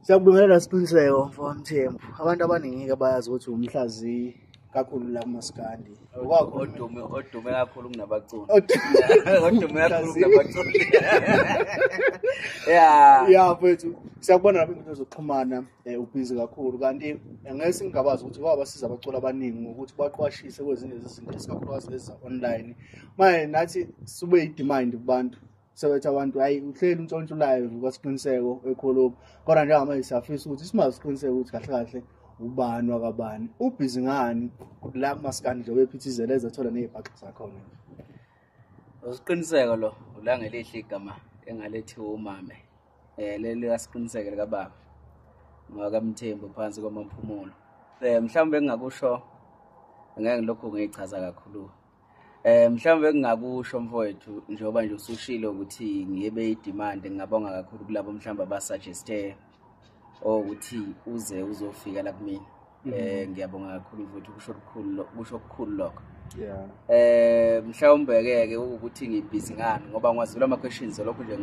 Siyakubingelela Siqiniseko mfowamthembu. Abantu abaningi-ke bayazi ukuthi umhlazi kakhulu la kuMaskandi. Odume kakhulu kunabaculi. Odume kakhulu kunabaculi. Yeah mfethu. Siyakubona lapha izinto zokuxhumana ubhizi kakhulu kanti ngeke singabazi ukuthi kwabasiza abaculi abaningi ngokuthi baqwashise kwezinye izinto esikakhulukazi lezi online. Manje nathi sube i-demand kubantu. Sebethi abantu hayi uhleli untshontsho live kwaSiqiniseko ekholobo kodwa njengamanje siyafisa ukuthi simazi Siqiniseko ukuthi kahle kahle ubani wakabani ubhizi ngani la kuMaskandi nje wephithizela ezathola nezibhaqi zakhona. Usiqiniseko lo ulangelihle igama engalethiwe umame leli kaSiqiniseko likababa ngokaMthembu phansi kwamaphumulo. Mhlawumbe engingakusho ngeke lokho ngiyichaza kakhulu. Mhlawumbe engingakusho mfowethu njengoba nje usushilo ukuthi ngiyebe idemand ngingabonga kakhulu kulabo mhlawumbe abasuggeste ukuthi uze uzofika la kumina. Ngiyabonga kakhulu mfowethu kusho okukhulu lokho. Mhlawumbe ke ukuthi ngibhizi ngani ngoba ngwazula ama questions lokho nje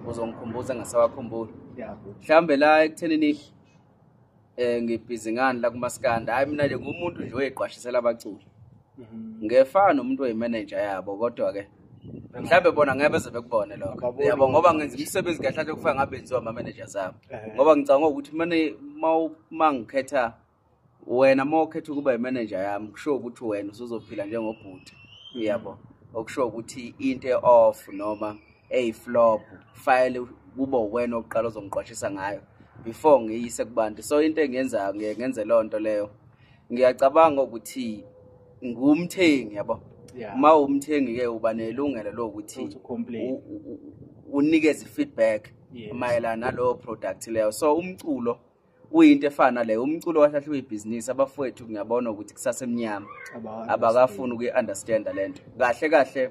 uzongikhumbuza ngasawakhumbula. Mhlawumbe la ekuthenini ngibhizi ngani la kuMaskandi hayi mina nje ngumuntu nje oyeqwashisela abaculi. Ngefana nomuntu oyimanager yabo kodwa ke mhlawumbe bona ngeke beze bekubone lokho yabo ngoba ngenza umsebenzi kahle kahle kufika ngabe enziwa ama managers abo ngoba ngicanga ukuthi mangikhetha wena mawukhetha ukuba imanager yami kusho ukuthi wena uzophila njengobhuti yabo okusho ukuthi into off noma flop file kuba wena oqala ozongiqwashisa ngayo before ngiyise kubantu. So into engiyenza ngenze lonto leyo ngiyacabanga ukuthi ngumthengi yabo ma umthengi ke uba nelungelo lokuthi unikeze feedback mayelana nalo product leyo. So umculo uyinto efana leyo umculo wahlahle uyibusiness abafowethu ngiyabona ukuthi kusase emnyama abakafuna ukuyiunderstand lento kahle kahle.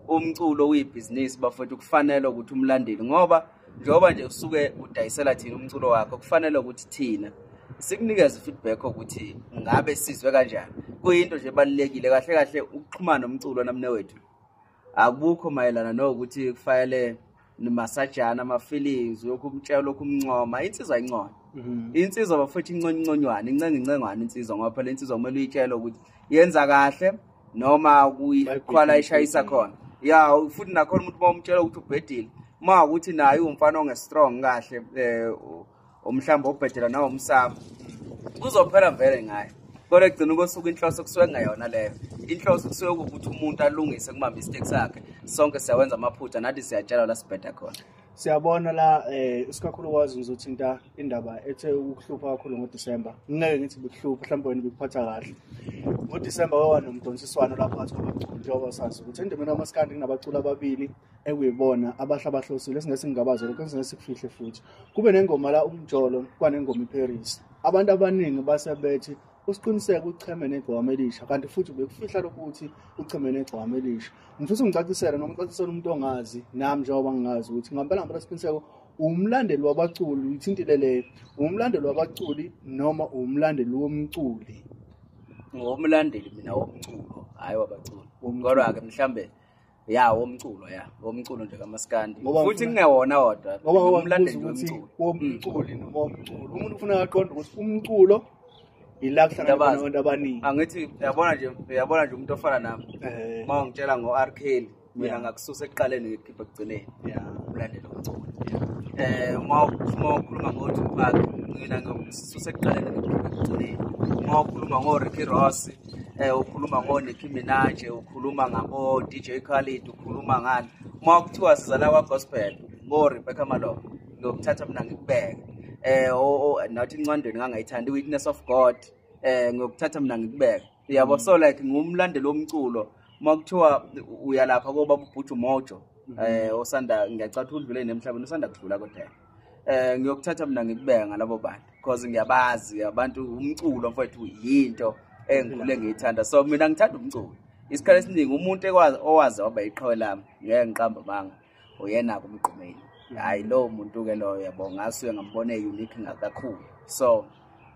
Umculo uyibusiness bafowethu kufanele ukuthi umlandeli ngoba njengoba nje usuke udayisela thina umculo wakho kufanele ukuthi thina sikunikeze feedback ukuthi ngabe sizwe kanjani. Kuyinto nje ebalekile kahle kahle ukuxhumana nomculo namne wethu akukho mayelana nokuthi kufanele nimasajana ama feelings yokumtshela lokumncoma insizwa incona. Insizwa bafethu inconconywane incengwane insizwa ngoba phela insizwa kumele uyitshele ukuthi yenza kahle noma kuyikhwala ishayisa khona futhi nakhona umuntu bawumtshela ukuthi ubhedile ma ukuthi naye umfana ongestrong kahle umhlamba obhedela nawo umsamo kuzophela vele ngayo kodwa egcina kosuku inhloso kusuke ngayona leyo. Inhloso kusuke ukuthi umuntu alungise kuma mistakes akhe sonke siyawenza amaphutha nathi siyatshela la sibheda khona. Siyabona la isikakhulukazi ngizothinta indaba ethe ukuhlupha kakhulu ngoDisemba. Ngeke ngithi bekuhlupha mhlawumbe wena bikuphatha kahle. NgoDisemba wawa nomdonsiswano lapha phakathi kwabaculi njengoba sazi ukuthi endimeni kaMaskandi kunabaculi ababili ekuyibona abahlabahlosile singabazi lokho sikufihle futhi. Kube nengoma la umjolo kwanengoma iParis. Abantu abaningi basebethi usiqiniseka ucheme negcwama elisha kanti futhi bekufihla lokuthi ucheme negcwama elisha. Ngifisa ungicacisele noma ucacisele umuntu ongazi nami njengoba ngingazi ukuthi ngempela ngempela Siqiniseko umlandeli wabaculi uyithintile leyo umlandeli wabaculi noma umlandeli womculi. Ngomlandeli mina womculo hayi wabaculi kodwa ke mhlambe womculo nje kaMaskandi futhi ngewona wodwa umlandeli womculi noma womculo umuntu ufuna aqonde ukuthi umculo ila kuhlala abantu abaningi. Angithi uyabona nje umuntu ofana nami mawungitshela ngo-R Kelly mina ngakususa ekuqaleni ngikhipha ekugcineni umlandeli womculo. Mawukhuluma ngoTupac mina ngakususa ekuqaleni ngikhipha ekugcineni. Mawukhuluma ngoRicky Ross ukhuluma ngoNicki Minaj ukhuluma ngabo DJ Khaled ukhuluma ngani mawukuthiwa sizala kwaGospel ngoRebecca Malope ngokuthatha mina ngikubeke nathi incwandweni ngangayithanda iWitness of God ngokuthatha mina ngikubeka yabo. So like ngumlandeli womculo makuthiwa uyalapha koba ubhuju Mojo osanda ngiyacatha udlule nemhlabeni usanda kudlula kodwa ngiyokuthatha mina ngikubeka ngalabo bantu because ngiyabazi abantu umculo mfowethu yinto engikhule ngiyithanda. So mina ngithanda umculo isikhathi esiningi umuntu owazi waba iqhawe lami ngeke ngiqamba manga uyena kumgqumeni hayi lo muntu ke loyo yabo ngasuye ngambone unique ngakakhulu. So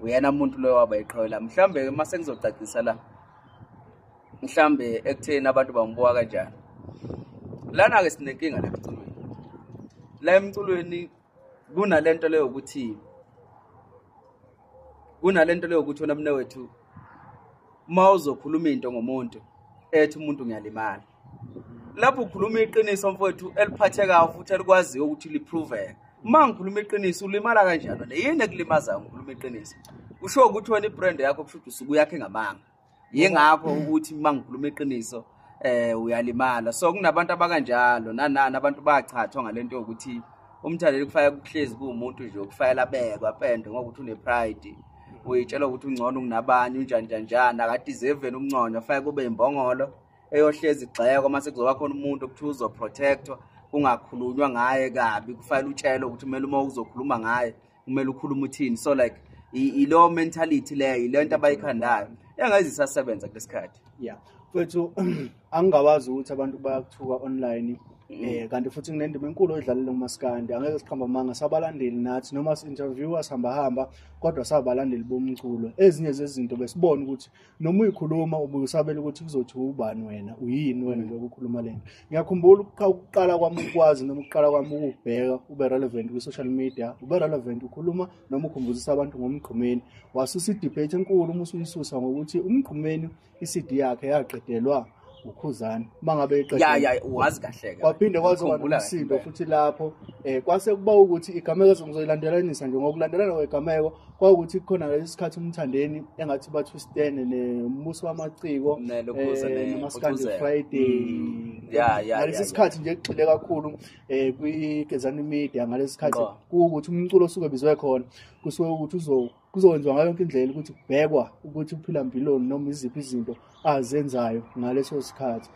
uyena umuntu lo waba iqhawe lami mhlambe mase ngizocacisa la mhlambe ekutheni abantu bambuka kanjani lana ke sinenkinga la emculweni kunalento leyo ukuthi kunalento leyo ukuthi wena mne wethu mawuzokhuluma into ngomuntu ethi umuntu ngiyalimala lapho ukhuluma iqiniso mfowethu eliphathekayo futhi elikwaziyo ukuthi liprove mangikhuluma iqiniso ulimala kanjalo le yini ekulimaza ngikhuluma iqiniso usho ukuthi wena ibrand yakho kusho ukuthi usuku yakhe ngamanga yingakho ukuthi mangikhuluma iqiniso uyalimala so kunabantu abakanjalo nanana abantu bachathwa ngalento yokuthi umthandeli kufanele kuhlezi kuumuntu nje okufanele abekwa apende ngokuthi une pride uyitshela ukuthi ungcono kunabanye unjanjanjana akade izeveni umnconyo fanele kube imbongolo eyohlezi igxeko mase kuzoba khona umuntu okuthi uzoprotectwa kungakhulunywa ngaye kabi kufanele utshele ukuthi kumele uma uzokhuluma ngaye kumele ukhuluma uthini so like ilo mentality leyo ilento abayikhandayo engayizisasebenza kulesikhathi yeah mfethu angingawazi ukuthi abantu bayakuthuka online kanti futhi kunendima enkulu oyidlalile uMaskandi angeke sikhamba manga sabalandeli nathi noma si-interviewer sihamba kodwa sabalandeli bomculo ezinye zezinto besibona ukuthi noma uyikhuluma ubusabela ukuthi kuzothi ubani wena uyini wena nje ukukhuluma lento ngiyakhumbula ukuqala kwami ukwazi noma ukuqala kwami ukubheka ube relevant kwi-social media ube relevant ukhuluma noma ukhumbuzisa abantu ngomgqumeni wasusa i-debate enkulu uma usuyisusa ngokuthi umgqumeni i-CD yakhe yaqedelwa ukhuzana mangabe iqedwe wazi kahle ke kwaphinde kwazoba nomsindo futhi lapho kwase kuba ukuthi igameko ngizoyilandelanisa nje ngokulandelana kwegameko kwaukuthi khona lesikhathi umthandeni engathi bathwistene nembuso wamaciko noMaskandi Friday ngalesi sikhathi nje kugxile kakhulu kwiGezani Media ngalesi sikhathi ukuthi umculo osuke bizwe khona kusuke ukuthi kuzokwenziwa ngayo yonke indlela ukuthi kubhekwa ukuthi uphila impiloni noma iziphi izinto azenzayo ngaleso sikhathi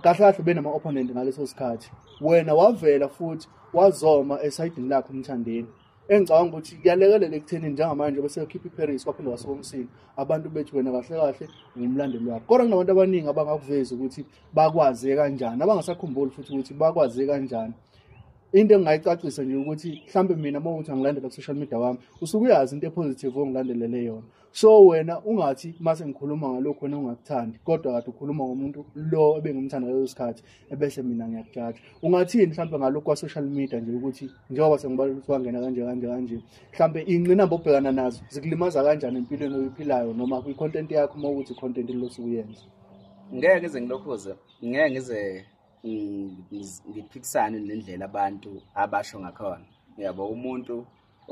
kahle kahle benama opponent ngaleso sikhathi wena wavela futhi wazoma esayidini lakho umthandeni engicabanga ukuthi kuyalekelela ekutheni njengamanje bese ukhipha iParis kwaphinde wasukomsini abantu bethu wena kahle kahle ngumlandeli wakho kodwa kunabantu abaningi abangakuvezi ukuthi bakwazi kanjani abangasakhumbuli futhi ukuthi bakwazi kanjani into engayicacisa nje ukuthi mhlambe mina mawuthi angilandela ku social media wami usuke uyazi into epositive ongilandelele yona so wena ungathi mase ngikhuluma ngalokho wena ungakuthandi kodwa kade ukhuluma ngomuntu lo ebengumthanda ngaleso sikhathi ebese mina ngiyakujaja ungathini mhlambe ngalokho kwa social media nje ukuthi njengoba sengibala ukuthi wangena kanje mhlambe ingqinamba obhekana nazo zikulimaza kanjani empilweni oyiphilayo noma kwi content yakho mawuthi content losuku uyenza ngeke ngize ngilokhuze ngeke ngize ngiphikisane nendlela abantu abasho ngakhona yabo umuntu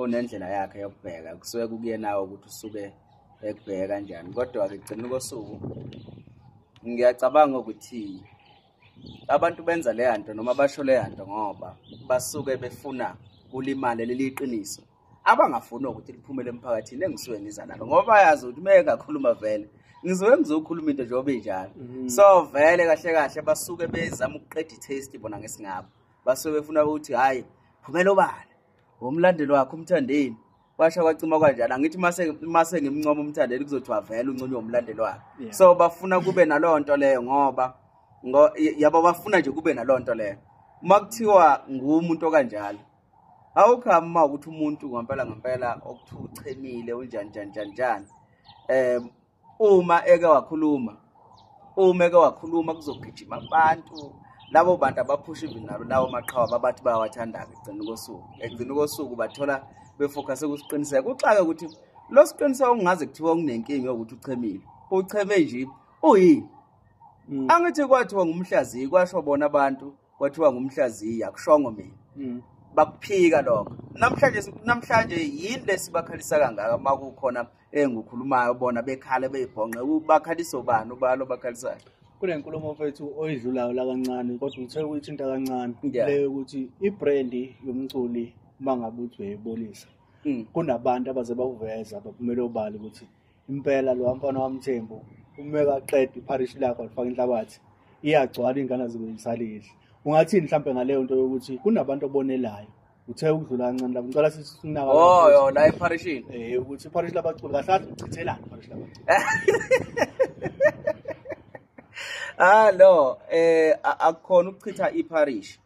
onendlela yakhe yokubheka kusuke kuyena ukuthi usuke ekubheka kanjani kodwa ngigcina kosuku ngiyacabanga ukuthi abantu benza le yanto noma basho le yanto ngoba basuke befuna kulimale leliqiniso abangafuni ukuthi liphumele emphakathini engisuke ngiza nalo ngoba bayazi ukuthi meke ngakhuluma vele ngizokhuluma into njengoba injalo so vele kahle basuke bezama ukuqeda i-taste bona ngesingabo basuke befuna ukuthi hayi phumela obani umlandeli wakho umthandeni basha kwacima kanjalo angithi mase ngimncoma umthandeli kuzothiwa vele unconywa umlandeli wakhe so bafuna kube nalonto leyo ngoba yabo bafuna nje kube nalonto leyo makuthiwa ngumuntu okanjalo awukhama ukuthi umuntu ngempela okuthuchemile unjani uma eke wakhuluma kuzogijima abantu labo bantu abaphusha ivinalo lawo maqhawe abathi bayawathanda ekugcina kosuku bathola befocus kusiqiniseka uxaka ukuthi lo siqiniseka ungaze kuthiwa kunenkinga yokuthi ucheme nje uyini angithi kwathiwa ngumhlaziyi kwasho bona abantu kwathiwa ngumhlaziyi akushongo mina bakuphika lokho namhlanje yini lesibakhalisa kangaka makukhona engukhulumayo bona bekhala beyibhonqe bakhalisa ubani ubalo bakhalisayo kunenkulumo mfethu oyidlulayo la kancane kodwa uthe uyithinta kancane leyo ukuthi ibrand yomculi mangabe uthi uyayibolisa kunabantu abaze bawuveza baphumela obali ukuthi impela lo mfana wamthembu umeka aqeda iparish lakho alifaka inhlabathi iyagcwala ingane zibeyisalidle ungathini mhlambe ngaleyo nto yokuthi kunabantu obonelayo uthe ukudlula kancane lapho ngicela sisinaka la eparishini ukuthi iparish labaculi kahle kahle uchithelana iparish labaculi lo akukhona ukuchitha iparish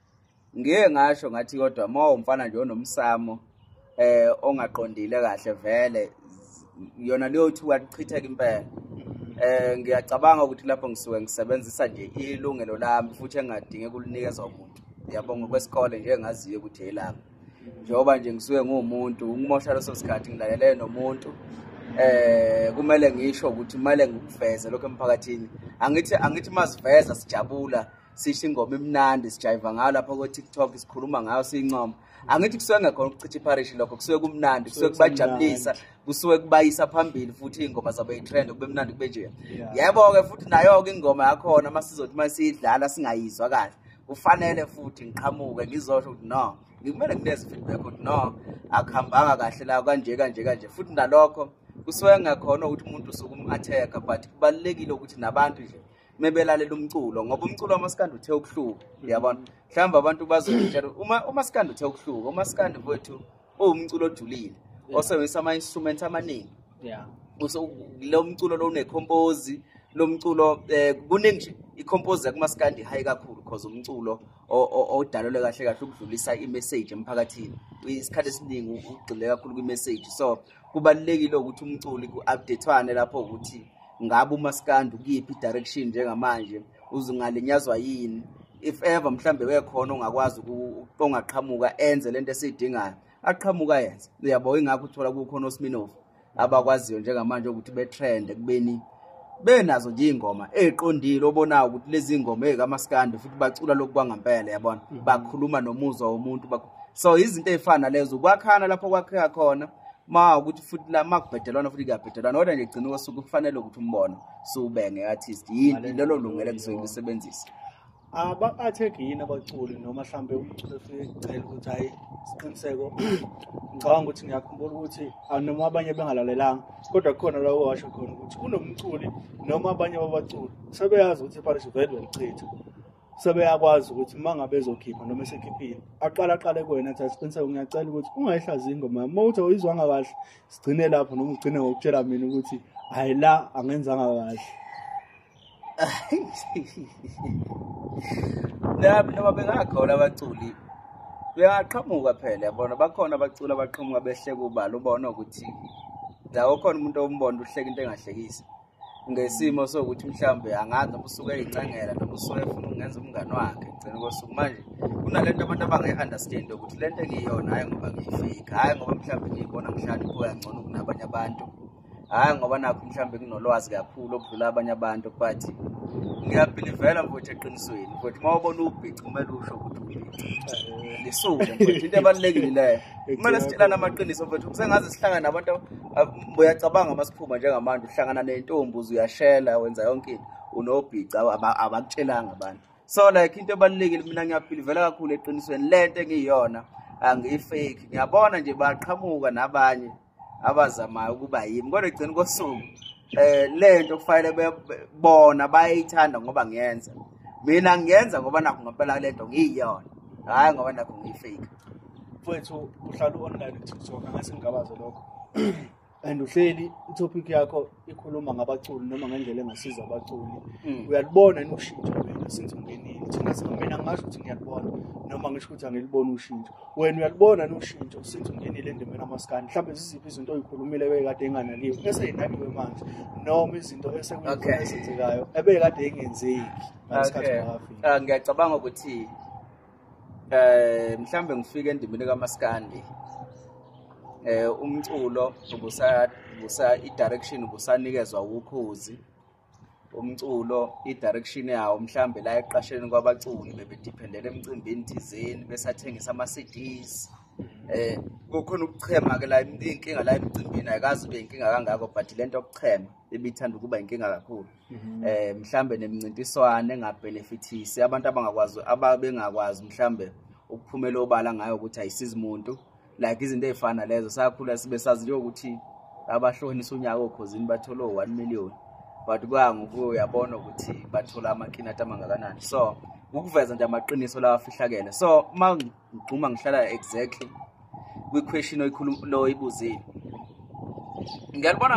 ngeke ngasho ngathi kodwa mawumfana nje onomsamo ongaqondile kahle vele yona leyo thuka lichitheka impela ngiyacabanga ukuthi lapho ngisuke ngisebenzisa nje ilungelo lami futhi engadinge kulinikeza umuntu yabonga kwesikole nje engaziyo ukuthi yelapha njengoba nje ngisuke ngumuntu ngimosha leso sikhathi ngilalele nomuntu kumele ngisho ukuthi kumele ngikuveze lokho emphakathini. Angithi masiveza sijabula sisho ingoma emnandi sijiva ngayo lapha ku TikTok sikhuluma ngayo siyincoma. Angithi kusuke ngakhona ukuchitha iparish lokho kusuke kumnandi kusuke kubajabulisa kusuke kubayisa phambili futhi ingoma zabo yitrend kube mnandi kube nje. Yebo ke futhi nayo ke ingoma yakhona masizothi masiyidlala singayizwa kahle ufanele futhi ngiqhamuke ngizosho ukuthi no ngimele ngineze feedback ukuthi no akuhambanga kahle la kanje futhi nalokho kusuke ngakhona ukuthi umuntu usuke umatheka but kubalekile ukuthi nabantu nje mebelalela umculo ngoba umculo wamaskandi uthe ukuhluka uyabona mhlawumbe abantu bazokutshela umaskandi uthe ukuhluka umaskandi wethu umculo ojulile osebenzisa ama instruments amaningi lo mculo lo unecompose lo mculo kuningi nje icompose kumaskandi high kakhulu because umculo odalelwe kahle ukudlulisa imessage emphakathini isikhathi esiningi ugxile kakhulu kwimessage so kubalekile ukuthi umculi ku-updatewane lapho ukuthi ngabe umaskandi ukuyiphi direction njengamanje uzungalinyazwa yini if ever mhlambe wekhona ongakwazi ongaqhamuka enze lento esiyidingayo aqhamuka yenze uyabo ingakho uthola kukhona oSminoff abakwaziyo njengamanje ukuthi betrend kubeni benazo nje ingoma eqondile obonayo ukuthi lezi ingoma ezikamaskandi futhi bacula lokhu kwangempela yabona bakhuluma nomuzwa womuntu so izinto ezifana lezo ukwakhana lapho kwakheka khona ma ukuthi futhi la makubhedelwana futhi kuyabhedelwana kodwa nje gcina usuku kufanele ukuthi umbono subenge artist yini lelo lungele kuzoyisebenzisa atheke yini abaculi noma mhlambe umculo ufike ukuthi hayi siqiniseko ngicabanga ukuthi ngiyakhumbula ukuthi noma abanye bengalalelanga kodwa khona la owasho khona ukuthi kunomculi noma abanye babaculi sebeyazi ukuthi iparish vele welichitha sebeyakwazi ukuthi mangabe ezokhipha noma esekhiphile aqale kuwena athi siqiniseko ngiyacela ukuthi ungayihlazi ingoma mawuthi uyizwanga kahle sigcine lapho noma ugcine ngokutshela mina ukuthi hayi la angenzanga kahle noma bengakhona abaculi beyaqhamuka phela yabona bakhona abaculi abaqhamuka behle kubala ubona ukuthi la ukhona umuntu ombona uhleka into engahlekisi ngesimo sokuthi mhlambe angazi noma usuke eyincangela noma usuke efuna ukungenza umngane wakhe ngicela kosuku manje kunalento abantu abangayi-understand ukuthi lento engiyona hayi ngoba ngiyifake hayi ngoba mhlambe ngiyibona ngihlala kuyangcono kunabanye abantu hayi ngoba nakho mhlambe kunolwazi kakhulu okudlula abanye abantu but ngiyabhilivela mfowethu eqinisweni mfowethu mawubona ubhici kumele usho ukuthi ubhici lisuke mfowethu into ebalulekile leyo kumele sitshelane amaqiniso mfowethu kusengaze sihlangane nabantu uyacabanga masiphuma njengamanje uhlangana nentombi uyashela wenza yonke into unobhici abakutshelanga abantu so like into ebalulekile mina ngiyabhilivela kakhulu eqinisweni lento engiyona angiyifake ngiyabona nje baqhamuka nabanye abazamayo ukuba yimi kodwa egcina kosuku lento kufanele bona bayithanda ngoba ngiyenza mina ngiyenza ngoba nakho ngempela lento ngiyiyona hayi ngoba nakho ngiyifake mfowethu uhlala online TikTok angase ngigabaze lokho and uhleli itopic yakho ikhuluma ngabaculi noma ngendlela engasiza abaculi uyalibona yini ushintsho wena since ungenile thina singena ngasho ukuthi ngiyalibona noma ngisho ukuthi angilibona ushintsho wena uyalibona ushintsho since ungenile endimeni amaskandi mhlawumbe ziziphi izinto oyikhulumile bekade enganaliwe bese yinaniwe manje noma izinto esenzekayo ebekade engenzeki ngesikhathi ngafika ngiyacabanga ukuthi mhlambe ngifike endimeni kaMaskandi umculo ubusa i-direction ubusanikezwa ukhozi umculo i-direction yawo mhlambe la eqasheni kwabaculi bebedependele emcimbini thizeni besathengisa ama-CDs kukhona ukuchema ke la inkinga la emcimbini ayikazi ube inkinga kangako but lento yokuchema ebithanda ukuba inkinga kakhulu mhlambe nemncintiswano engabenefitisi abantu abangakwazi mhlambe ukuphumela obala ngayo ukuthi ayisiza umuntu like izinto ezifana lezo sakhula sibe sazi nje ukuthi abahlonisa unyaka okhosini bathola 1 million but kwangoku uyabona ukuthi bathola amakinati amangakanani so ukuveza nje amaqiniso lawa afihlakele so mangigquma ngihlala exactly kwi question oyikhuluma ibuzile ngiyalibona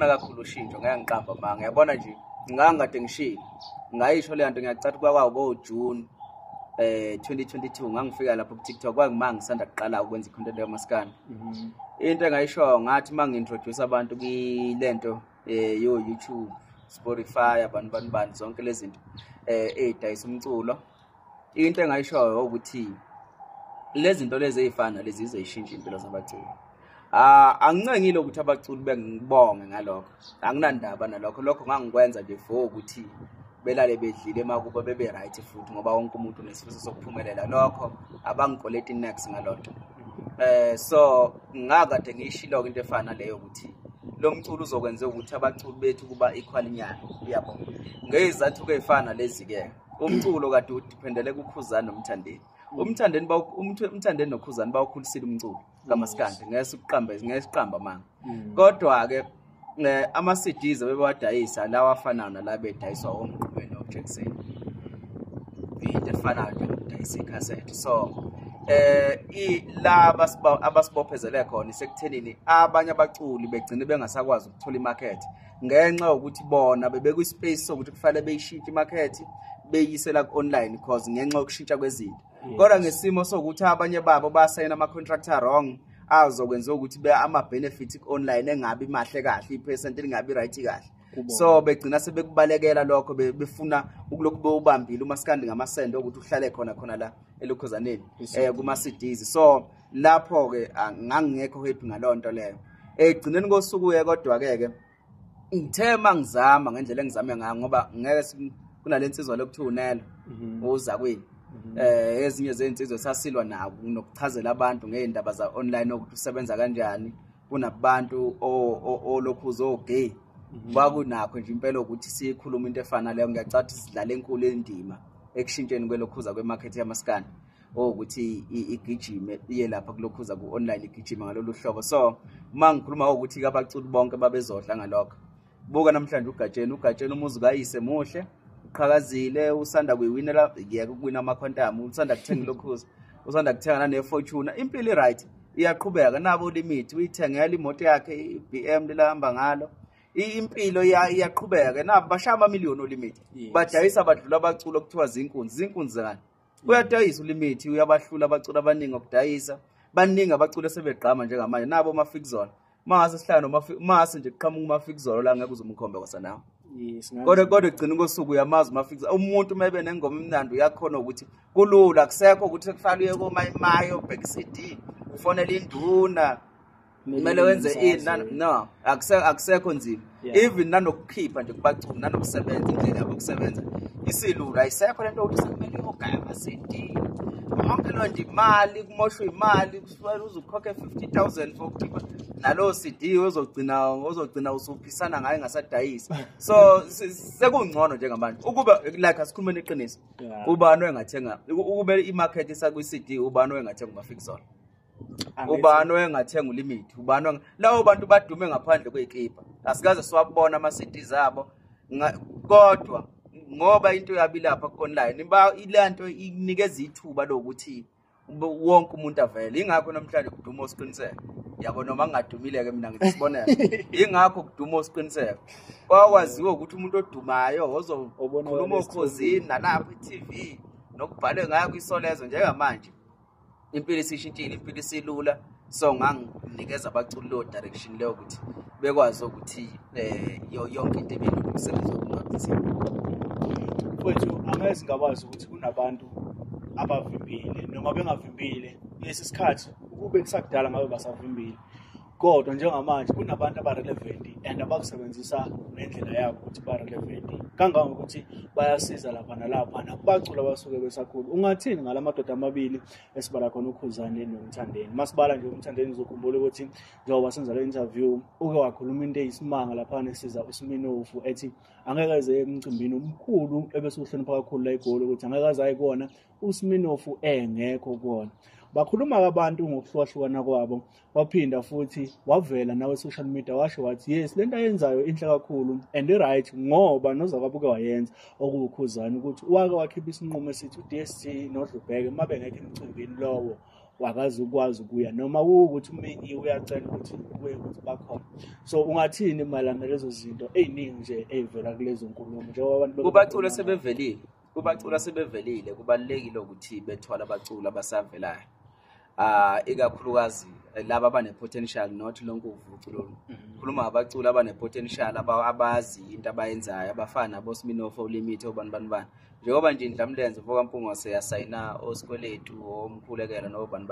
kakhulu ushintsho ngiyangiqamba manga ngiyabona nje ngangade ngishilo ngayisho le nto ngiyacathi kwawo June 2022 ngangifika lapho ku TikTok kwangimanga ngisanda kuqala ukwenza icontent yamaskani into engayisho ngathi mangi-introduce abantu kilento yo YouTube Spotify abantu zonke lezi zinto edayisa umculo into engayisho ukuthi lezi zinto lezi ezifana lezi zizishintsha impilo zabaculi Angincengile ukuthi abaculi bengibonge ngalokho. Anginandaba nalokho. Lokho ngangikwenza nje for ukuthi belale bedlile emakuba bebe right futhi ngoba wonke umuntu unesifiso sokuphumelela. Lokho abangikoleti next ngalonto. So ngakade ngishilo into efana leyo ukuthi lo mculo uzokwenza ukuthi abaculi bethu kuba equal nyana yabo. Ngezathu ke efana lezi ke. Umculo kade udependele kuKhuzani noMthandeni. Umthandeni noKhuzani bawukhulisile umculo kaMaskandi ngesiqamba manga. Kodwa ke ama CDs bebewadayisa lawa afana nala bedayiswa omqhubeni noJackson. Into efana nje nokudayisa icassette. So laba abasibophezele khona isekuthenini abanye abaculi begcine bengasakwazi ukuthola imarket ngenxa yokuthi bona bebekwi space sokuthi kufanele beyishintshe imarket beyisela online because ngenxa yokushintsha kwezinto. Kodwa ngesimo sokuthi abanye babo basayina ama contractor wrong azokwenza ukuthi ama benefits online engabi mahle kahle ipercent lingabi right kahle. So begcina sebekubalekela lokho befuna ukulokhu bewubambile uMaskandi ngamasende ukuthi uhlale khona la elukhuzaneni kuma CDs. So lapho ke ngangingekho happy ngalonto leyo. Egcineni kosuku kodwa ke ngithema ngizama ngendlela engizame ngayo ngoba ngeke kunalensizwa lokuthiwa unelo uza kwini. Ezinye zensizwe sasilwa nabo nokuchazela abantu ngeindaba za online ukuthi usebenza kanjani kunabantu olokhuzo gay. Bakunakho nje impela ukuthi sikhuluma into efana leyo ngiyacathi sidlala enkulu endima ekushintsheni kwelokhuza kwemarket yaMaskandi ukuthi igijime iye lapha kulokhuza ku online igijima ngalolu hlobo. So mangikhuluma ukuthi ke abaculi bonke babezodla ngalokho. Buka namhlanje uGatsheni umuzi kayise muhle uqhakazile usanda kuyiwinela yeke ukuwina amaquantum usanda kuthenga lokhuza usanda kuthenga ne Fortuna impilo right iyaqhubeka nabo limit uyithengela imoto yakhe iBM lelahamba ngalo. Impilo iyaqhubeka nabo bashaya amamiliyoni olimit badayisa badlula abaculi okuthiwa zinkunzi ngani uyadayisa ulimit uyabahlula abaculi abaningi okudayisa baningi abaculi sebegqama njengamanje nabo maFixzone mase sihlala mase nje kuqhamuka maFixzone la ngeke uzumkhombe kwasanawo. Kodwa egcina kosuku uyamazi maFixzone umuntu maybe nengoma emnandi uyakhona ukuthi kulula kusekho ukuthi kufanele komayimayo bhek CD ufonela induna kumele wenze no akusekho nzima. Even nanokukhipha nje kubaculi nanokusebenza indlela yabo kusebenza isilula ayisekho lento ukuthi sekumele ugaya ama CD konke lonke imali kumoshwe imali kuswela uzukhokhe 50,000 for ukukhipha nalo CD ozogcina usuphisana ngaye ngasadayisa. So sekungcono njengamanje ukuba like asikhulumeni iqiniso ubani engathenga ukube imarket isakwi CD ubani engathenga maFixzone ubani engathenga ulimit ubani lawo bantu badume ngaphandle kwekipa asikaze siwabona ama CDs zabo kodwa ngoba into yabi lapha online ilanto inikeza ithuba lokuthi wonke umuntu avele. Ingakho namhlanje kuduma osiqiniseko yabo noma ngingadumile ke mina ngisibonela ingakho kuduma osiqiniseko kwawaziwa ukuthi umuntu odumayo ozokhuluma okhozini nalapha iTV nokubhale ngayo kwisolezo njengamanje impilo isishintshile impilo isilula. So nganginikeza abaculi lo direction leyo ukuthi bekwazi ukuthi yonke into ebelula ukusebenza kungakuthi mfowethu angeze ngabazi ukuthi kunabantu abavimbile noma bengavimbile lesi sikhathi kube kusakudala ngabe basavimbile kodwa njengamanje kunabantu abarelevant and abakusebenzisa ngendlela yabo ukuthi barelevant kangangokuthi bayasiza lapha nalapha nabaculi abasuke besakhulu. Ungathini ngalamadoda amabili esibala khona uKhuzani noMthandeni? Masibala nje uMthandeni uzokhumbula ukuthi njengoba senza le interview uke wakhuluma into eyisimanga lapha nesiza uSminofu ethi angeke aze emcimbini omkhulu ebese uhlonipha kakhulu la eGoli ukuthi angeke aze ayikona uSminofu engekho kuona. Bakhuluma abantu ngokuhlukahlukana kwabo waphinda futhi wavela nawe social media washo wathi yes lento ayenzayo inhle kakhulu and right ngoba nozakwabo wayenza okuKhuzani ukuthi wake wakhipha isinqumo esithi uDST noDlubheke mabe ngeke emcimbini lowo wakazi ukwazi ukuya noma ukuthi uMeni uyacela ukuthi kuye ukuthi bakhona. So ungathini mayelana lezo zinto eziningi nje ezivela kulezo nkulumo njengoba abantu kubacula sebevelile kubalekile ukuthi bethwala abaculi abasavelayo ikakhulukazi laba abane potential not lonke uvuculo khuluma abaculi abane potential abazi into abayenzayo abafana boSminofu Limit obani njengoba nje Ndlamlenze Mfokampunga seyasayina osikweletu omkhulekela nobani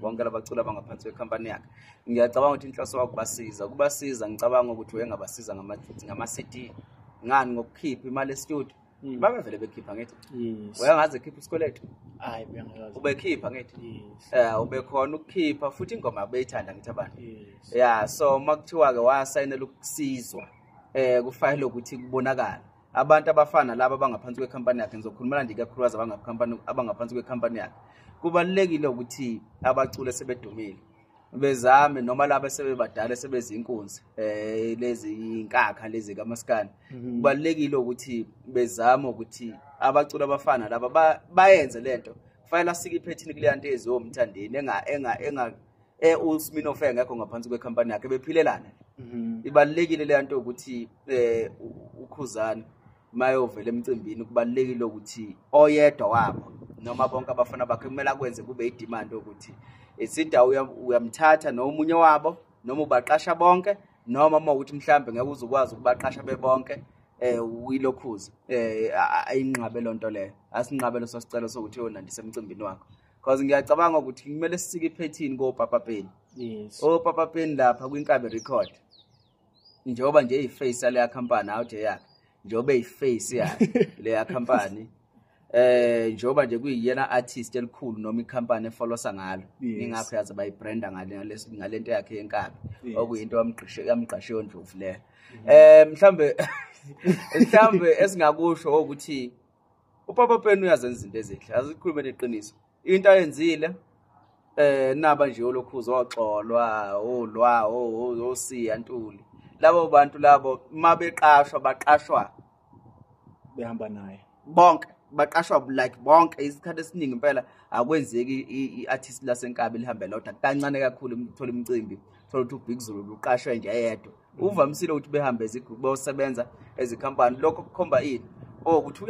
bonke labacula abangaphansi kwekhampani yakhe. Ngiyacabanga ukuthi inhloso wakubasiza ngicabanga ukuthi uyengabasiza ngama-CD ngani ngokukhipha imali e-studio babevele bekhipha ngithi uyangaze ekhipha isikweletu hayi bengayazi ubekhipha ngithi ubekhona ukukhipha futhi ingoma beyithanda ngithi abantu so makuthiwa-ke wasayinela ukusizwa kufanele ukuthi kubonakala abantu abafana laba abangaphansi kwekhampani yakhe ngizokhulumela nje kakhulukazi abangaphansi kwekhampani yakhe kubalulekile ukuthi abacule sebedumile bezame noma laba sebebadala sebezinkunzi lezi inkakha lezi kaMaskandi kubalulekile ukuthi bezame ukuthi abacula abafana laba bayenze lento kufanele asike iphethini kuleyanto ezomthandeni uSminoff engekho ngaphansi kwekhampani yakhe bephilelana ibalulekile leyanto ukuthi uKhuzani mayovela emcimbini kubalulekile ukuthi oyedwa wabo noma bonke abafana bakhe kumele akwenze kube idemand ukuthi isindawo uyamthatha nomunye wabo noma ubaqasha bonke noma mawukuthi mhlambe ngeke uzukwazi ukubaqasha bebonke uyilokhuza ayinqabe lonto leyo asinqabelo sosicelo sokuthi yonandise emcimbini wakho because ngiyacabanga ukuthi kumele sisike iphethini koPapa Penny oPapa Penny lapha kwinkabe record njengoba nje iface le company out yakhe njengoba iface yakhe le company njengoba nje kuyiyena artist elikhulu noma icompany efollosa ngalo ingakho yazi bayibranda ngalento yakhe yenkabi okuyinto yamqashe yoNdlovu le mhlambe esingakusho ukuthi uPapa Penny uyazenza izinto ezihle azikhulume neqiniso into ayenzile naba nje olokhuza oxolwa olwa osiya Ntuli labo bantu labo mabeqashwa baqashwa behamba naye bonke baqashwa like bonke isikhathi esiningi impela akwenzeki iartist lasenkabi lihambe lodwa kancane kakhulu umthola imicimbi thola ukuthi uBig Zulu uqashwe nje yedwa uvamisile ukuthi behambe ezigroup bosebenza ezikhampani lokho kukhomba ini ukuthi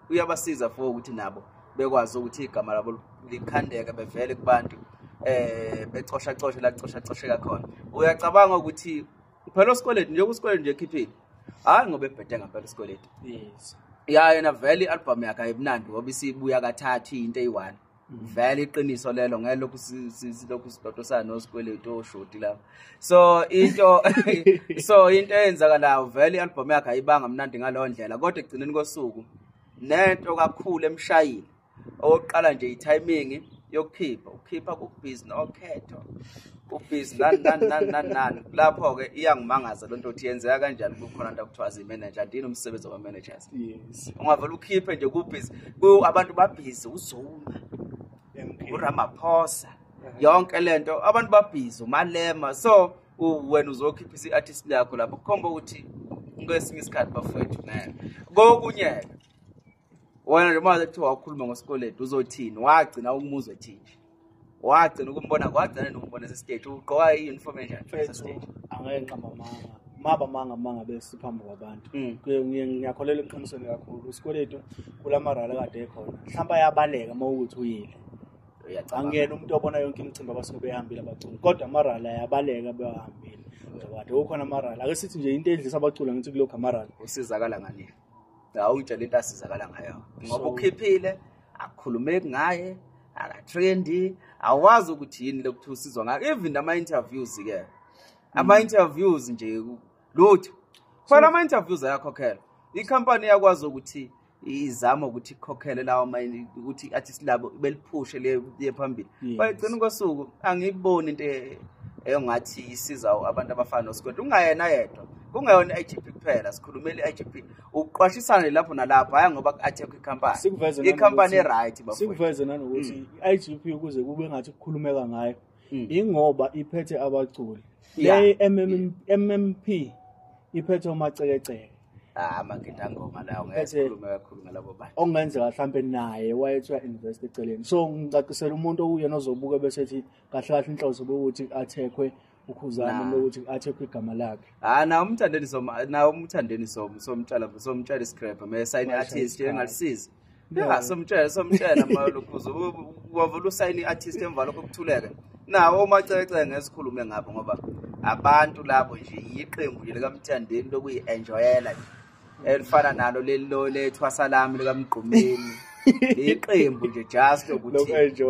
uyabasiza for ukuthi nabo bekwazi ukuthi igama labo likhandeka bevele kubantu becosha la cosheka khona uyacabanga ukuthi phela uSikweletu nje uSikweletu nje ekhiphile hayi ngoba ebhede ngempela uSikweletu yena vele album yakhe ayibunandi ngoba isibuya kathathu into eyi1 vele iqiniso lelo ngelokhu sixoxisana noSikweletu oshoti la so into eyenzakalayo vele album yakhe ayibanga mnandi ngalowo ndlela kodwa egcineni kosuku nento kakhulu emshayile oqala nje itiming yokukhipha kubhizi nokhetho ubhizi nani lapho ke iyangimangaza lonto ukuthi yenzeka kanjani kukhona into kuthiwa zimanager andini umsebenzi wa managers ungavela ukhiphe nje kubhizi abantu babhizi uZuma uRamaphosa yonke lento abantu babhizi uMalema so wena uzokhiphisa iartist lakho lapho kukhomba ukuthi ngesinye isikhathi bafethu kokunye wena nje manje kuthiwa wakhuluma ngoSikweletu uzothini wagcina umuzwe ethini wagcina ukumbona sestage ugqoka i-information sestage angeke nqamba manga bese phambi kwabantu ngiyakholela eqinisweni kakhulu uSikweletu kulamarala kade ekhona mhlamba yabaleka mawukuthi uyile angena umuntu obona yonke imicimbi abasuke behambile abaculi kodwa amarala yabaleka behambile kade ukhona amarala ake sithi nje into edlisa abaculi ngithi kulokho amarala usizakala ngani awutshela into asizakala ngayo ngoba ukhiphile akukhulumeki ngaye akatrendi awazi ukuthi yini lokuthu usizwa ngayo even ama-interviews ke ama-interviews nje lutho phela ama-interviews ayakhokhela ikhampani yakwazi ukuthi izama ukuthi ikhokhele lawo ukuthi artist labo beliphushe liye phambili bayigcina kosuku angiboni into engathi isiza abantu abafana noSikweletu ungayena yedwa kungayona iGP kuphela sikhulumeli iGP uqwashisana lapho nalapho hayi ngoba athekho ikhampani ikhampani right bafuna sikuveze nanokuthi iGP ukuze kube ngathi kukhulumeka ngayo ingoba iphethe abaculi le MMP iphethe umacekeceke amangidangoma lawo ngesikhuluma kakhulu ngalabo bantu ongenzeka mhlambe naye wayethiwa invest eceleni so ngicacisela umuntu uyena ozobuka bese ethi kahle kahle inhloso ukuthi athekwe uKhuzani lokuthi athekwe igama lakhe na umthandeni somtshela scrap mayesayini artist engalisiza somtshela malokhuza wavula usayini artist emva lokho kuthuleka nawo umacecece ngesikhulume ngabo ngoba abantu labo nje iqembu lika Mthandeni lokuyi enjoyela elifana nalo lelo lethwasa lami likaMgqumeni iqembu nje just ukuthi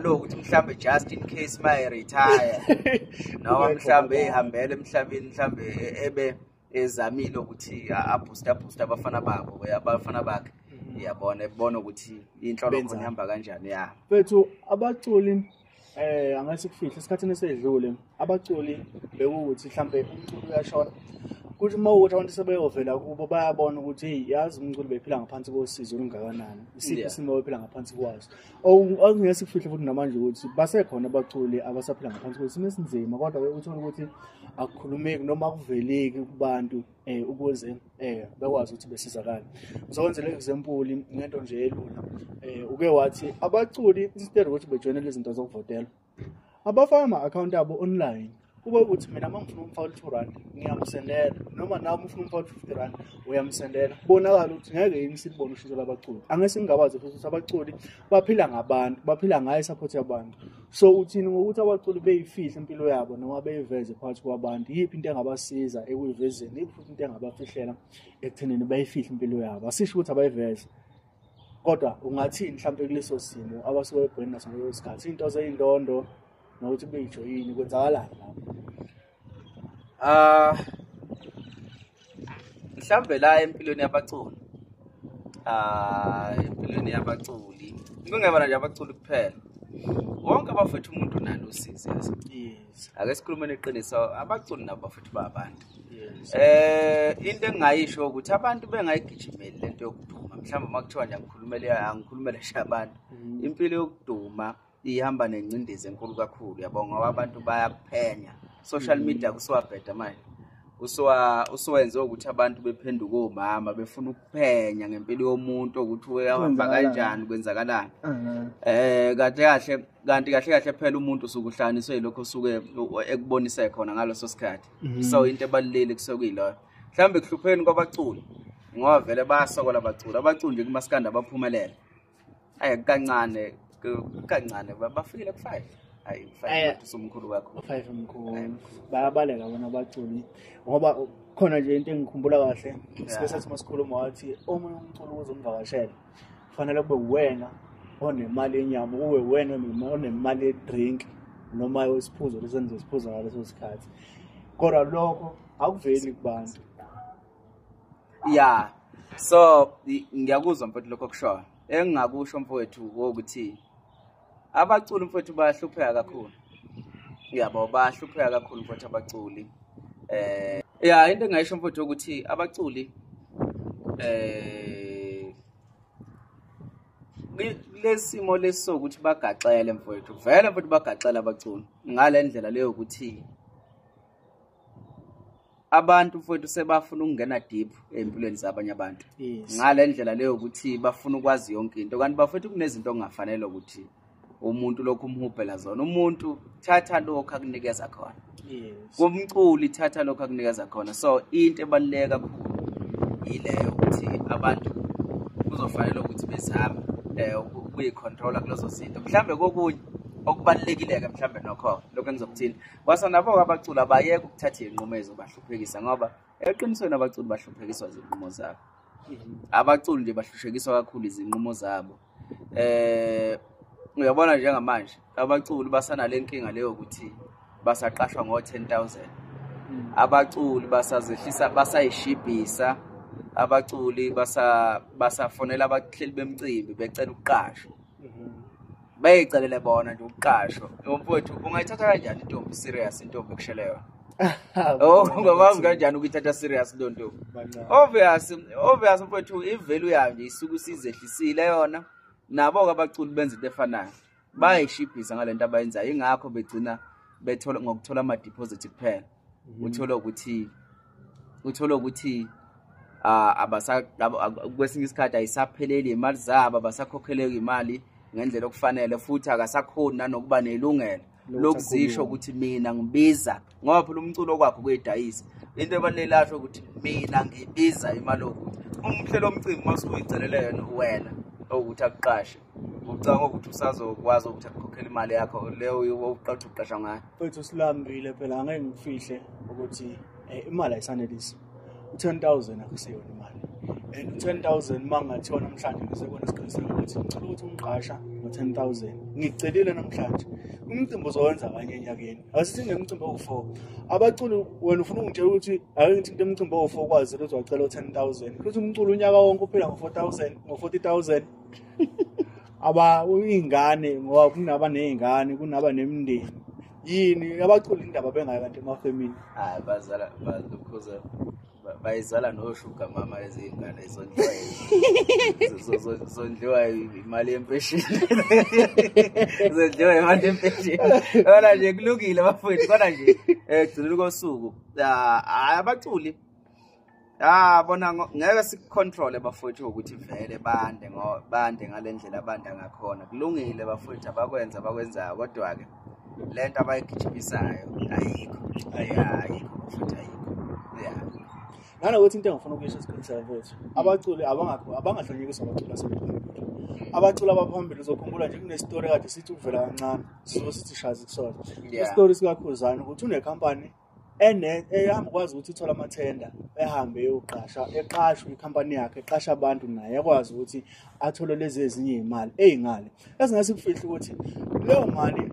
lo ukuthi mhlambe just in case my retire noma mhlambe ehambele emhlabeni mhlambe ebe ezamile ukuthi abooster abafana bakhe iyabona ebona ukuthi inhlolo khona ihamba kanjani ya bethu abaculi angase kufihle esikhathini esedlule abaculi bekuthi mhlambe umculo uyashona kuthi mawuthi abantu sebeyovela kubo bayabona ukuthi hey yazi umculo bephila ngaphansi kosizo olungakanani isiphi isimo bephila ngaphansi kwaso okungese kufihle futhi namanje ukuthi basekhona abaculi abasaphila ngaphansi kwesimo esinzima kodwa uthola ukuthi akukhulumeki noma kuveleki kubantu ukuze bekwazi ukuthi besizakala uzokwenzela example ngento nje elula uke wathi abaculi instead ukuthi bejoine lezi zinto zokuvotela abafaka ama-account abo online kube ukuthi mina mangifuna umfaka R2 ngiyamsendela noma nawe ufuna umfaka R50 uyamsendela bonakala ukuthi ngeke yini sibone ushizo labaculi angese ngingabazi futhi ukuthi abaculi baphila ngabantu baphila ngayo support yabantu so uthini ngokuthi abaculi beyifihle impilo yabo noma beyiveze phakathi kwabantu yiphi into engabasiza ekuyivezeni yiphi futhi into engabafihlela ekuthenini bayifihle impilo yabo asisho ukuthi abayiveze kodwa ungathini mhlawumbe kuleso simo abasuke ebhekene naso ngaleso sikhathi into zeyindondo nokuthi beyijoyini kwenzakalani lapho mhlambe la empilweni yabaculi empilweni yabaculi kungebona nje abaculi kuphela wonke abafethu umuntu nalo usizi yes ake sikhulume neqiniso abaculi nabo bafethu babantu into engayisho ukuthi abantu bengayigijimeli lento yokuduma mhlawumbe makuthiwa nje angikhulumele nje abantu impilo yokuduma ihamba nencindezi enkulu kakhulu yabonga ngoba abantu bayakuphenya social media kusiwabheda manje usuwenze ukuthi abantu bephenduka omama befuna ukuphenya ngempilo yomuntu ukuthi uyahamba kanjani kwenzakalani kanti kahle phela umuntu usukuhlaniswe yilokho usuke ekubonise khona ngaloso sikhathi so into ebalulekile kusokuyiloyo mhlambe kuhlupheni kwabaculi ngoba vele bayasokola abaculi nje kumaskanda abaphumelela kancane bafikile ku5 hayi 5 somkhulu wakho 5 mkhulu bayabaleka bona abaculi ngoba khona nje into engikhumbula kahle sisesathi masikhuluma wathi omunye umculo uzomvakashela kufanele kube wena onemali enyama uwe wena onemali edrink noma isiphuzo lesenze isiphuzo ngaleso sikhathi kodwa lokho akuveli kubantu yeah so ngiyakuzwa mfowethu lokho kusho engingakusho mfowethu ukuthi abaculi mfowethu bayahlupheka kakhulu yabo bayahlupheka kakhulu mfowethu abaculi into engayisho mfowethu ukuthi abaculi lesimo leso ukuthi bagaxele mfowethu vele mfowethu bagaxela abaculi ngale ndlela leyo ukuthi abantu mfowethu sebafuna ukungena deep empilweni zabanye abantu ngale ndlela leyo ukuthi bafuna ukwazi yonke into kanti bafethu kunezinto ongafanele ukuthi umuntu lokho umhubhela zona umuntu thatha lokho akunikeza khona kumculi thatha lokho akunikeza khona so into ebaluleke kakhulu ileyo ukuthi abantu kuzofanele ukuthi bezame ukuyicontrola kulezo zinto mhlambe kokunye okubalekile ke mhlambe nokho lokho engizokuthini kwasanabo abaculi abayeke ukuthatha inqumezo bahluphekisa ngoba eqinisweni abaculi bahluphekiswa izinqumo zabo abaculi nje bahlushekiswa kakhulu izinqumo zabo uyabona njengamanje abaculi basana lenkinga leyo ukuthi basaqashwa ngo10,000 abaculi basazehlisa basayishibhisa abaculi basafonela abahleli bemcimbi becela ukuqashwa bayicelele bona nje ukuqashwa mfowethu ungayithatha kanjani intombi serious intombi ekusheleyo ngoba kanjani ukuyithatha serious lo ntombi obvious mfowethu ivalue yayo nje isuku sizehlisile yona nabo abaculi benza into efanayo bayishibhisa ngalento abayenzayo ingakho begcina bethola ngokuthola ama deposit kuphela uthola ukuthi kwesinye isikhathi ayisapheleli imali zabo abasakhokheleki imali ngendlela okufanele futhi akasakhoni nanokuba nelungelo lokuzisho ukuthi mina ngibiza ngoba phela umculo kwakho kuyedayisa into ebalulekile ukuthi mina ngibiza imali ukuthi umhlelo omcimbi masuyicelele yena wena ukuthi akuqashe ucanga ukuthi usazokwazi ukuthi akukhokhele imali yakho leyo uqatha uqasha ngayo mfethu silambile phela angeke ngifihle ukuthi imali ayisanelisi 10,000 akusiyona imali and 10,000 mangathiwa namhlanje ngisekona isiqiniseko ukuthi ngicela ukuthi ungiqasha ngo-10,000 ngicelile namhlanje umcimbi uzowenza kanye enyakeni asithi ngemicimbi owu4 abaculi wena ufuna ungitshela ukuthi ake ngithi into emicimbi owu4 kwazi ukuthi wacela 10,000 futhi umculo unyaka wonke uphila ngo-4,000 ngo-40,000 ingane ngoba kunaba nezingane kunaba nemindeni yini abaculi indaba bengayi kanti emafemini hayi bazala bazukhuza bayizala noshuga mama ezingane zondliwa imali yempesheni zondliwa imali yempesheni kodwa nje kulungile bafowethu kodwa nje gcinile kosuku abaculi bona ngeke sikucontrol bafowethu ukuthi vele bande ngalendlela abanda ngakhona kulungile bafowethu abakwenzayo kodwa ke lento abayigijimisayo ayikho bafowethu ayikho nanokuthi into engifuna ukuyisho isiqiniseko mfethu abaculi abangahlonyekiswa abaculi asebephambili abaculi abaphambili uzokhumbula nje kunestory kade sithi uvela kancane sithi shazi kusona istory sikaKhuzani ukuthi unekhampani ehamba kwazi ukuthi ithola amathenda ehambe eyoqasha eqashwe ikhampani yakhe eqasha abantu naye yakwazi ukuthi athole lezi ezinye izimali ezingale esingase kufihle ukuthi leyo mali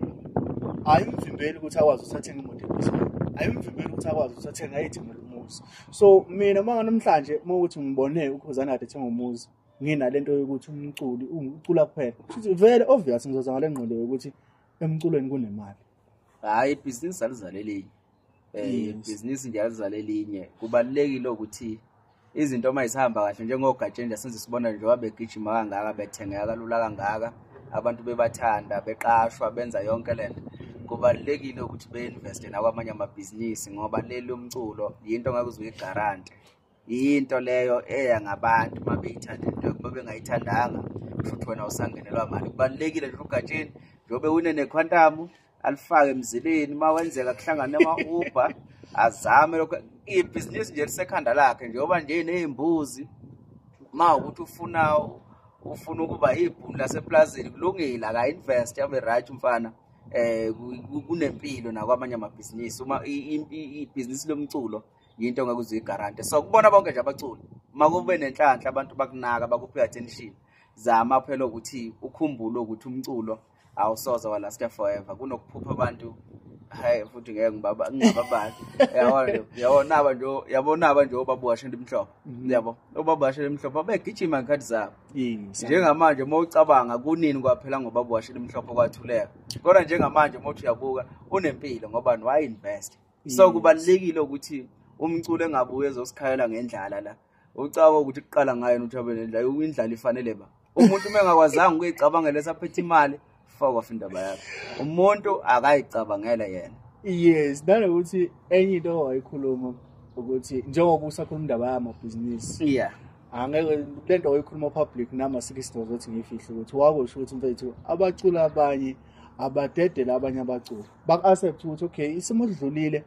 ayimvimbeli ukuthi akwazi ukuthi athenge imoto ephezulu ayimvimbeli ukuthi akwazi ukuthi athenge ayithengele umuzi so mina namhlanje ukuthi ngibone uKhuzani kade ethenga umuzi nginalento yokuthi umculi ucula kuphela futhi vele obvious ngizoza ngale ngqondo ukuthi emculweni kunemali hayi ibhizinisi alizalelinye ibhizinisi nje alizalelinye kubalekile ukuthi izinto mayisihamba kahle njengogatshenja senze sibona nje wabegijima kangaka bethengeka kalula kangaka abantu bebathanda beqashwa benza yonke lento kubalekile ukuthi beinveste nakwamanye amabhizinisi ngoba leli umculo into ngeke uzuyigarante into leyo eya ngabantu mabeyithanda into bengayithandanga futhi wena usangenelwa mali kubalekile nje ugatsheni njobe une nequantum alifake emzileni mawenzeka kuhlangana ema-Uber azame lokho ibhizinisi nje lisekhanda lakhe njengoba nje nezimbuzi ukuthi ufuna ukuba ibhunu laseplazini kulungile aka-invest abe right umfana kunempilo nakwamanye amabhizinisi uma ibhizinisi lomculo yinto ngeke uzigarante so kubona bonke nje abaculi makube nenhlanhla abantu bakunaka bakuphe attention zama phela ukuthi ukhumbule ukuthi umculo awusoza walasta forever kunokuphupha abantu hayi futhi ngeke ngingababali yabona nje obabwashela imhlophe yabo obabwashela imhlophe abegijima ngekhathi zabo njengamanje uma ucabanga kunini kwaphela ngoba babwashela imhlophe kwathuleka kodwa njengamanje uma uthi uyabuka unempilo ngoba wayinvest so kubalekile ukuthi umculo engabuye ezosikhayela ngendlala la ucaba ukuthi kuqala ngayo uthabe nendlela indlala ifanele ba umuntu mengakwazanga ukuyicabangela esaphethe imali faka indaba yakhe umuntu akayicabangela yena yes nanokuthi enye into wayikhuluma ukuthi njengoba usakhuluma indaba yamabhizinisi angeke lento oyikhuluma public nama 60 ukuthi ngifihle ukuthi wakusho ukuthi mfethu abacula abanye abadedela abanye abaculi bak-accept ukuthi okay isimo sidlulile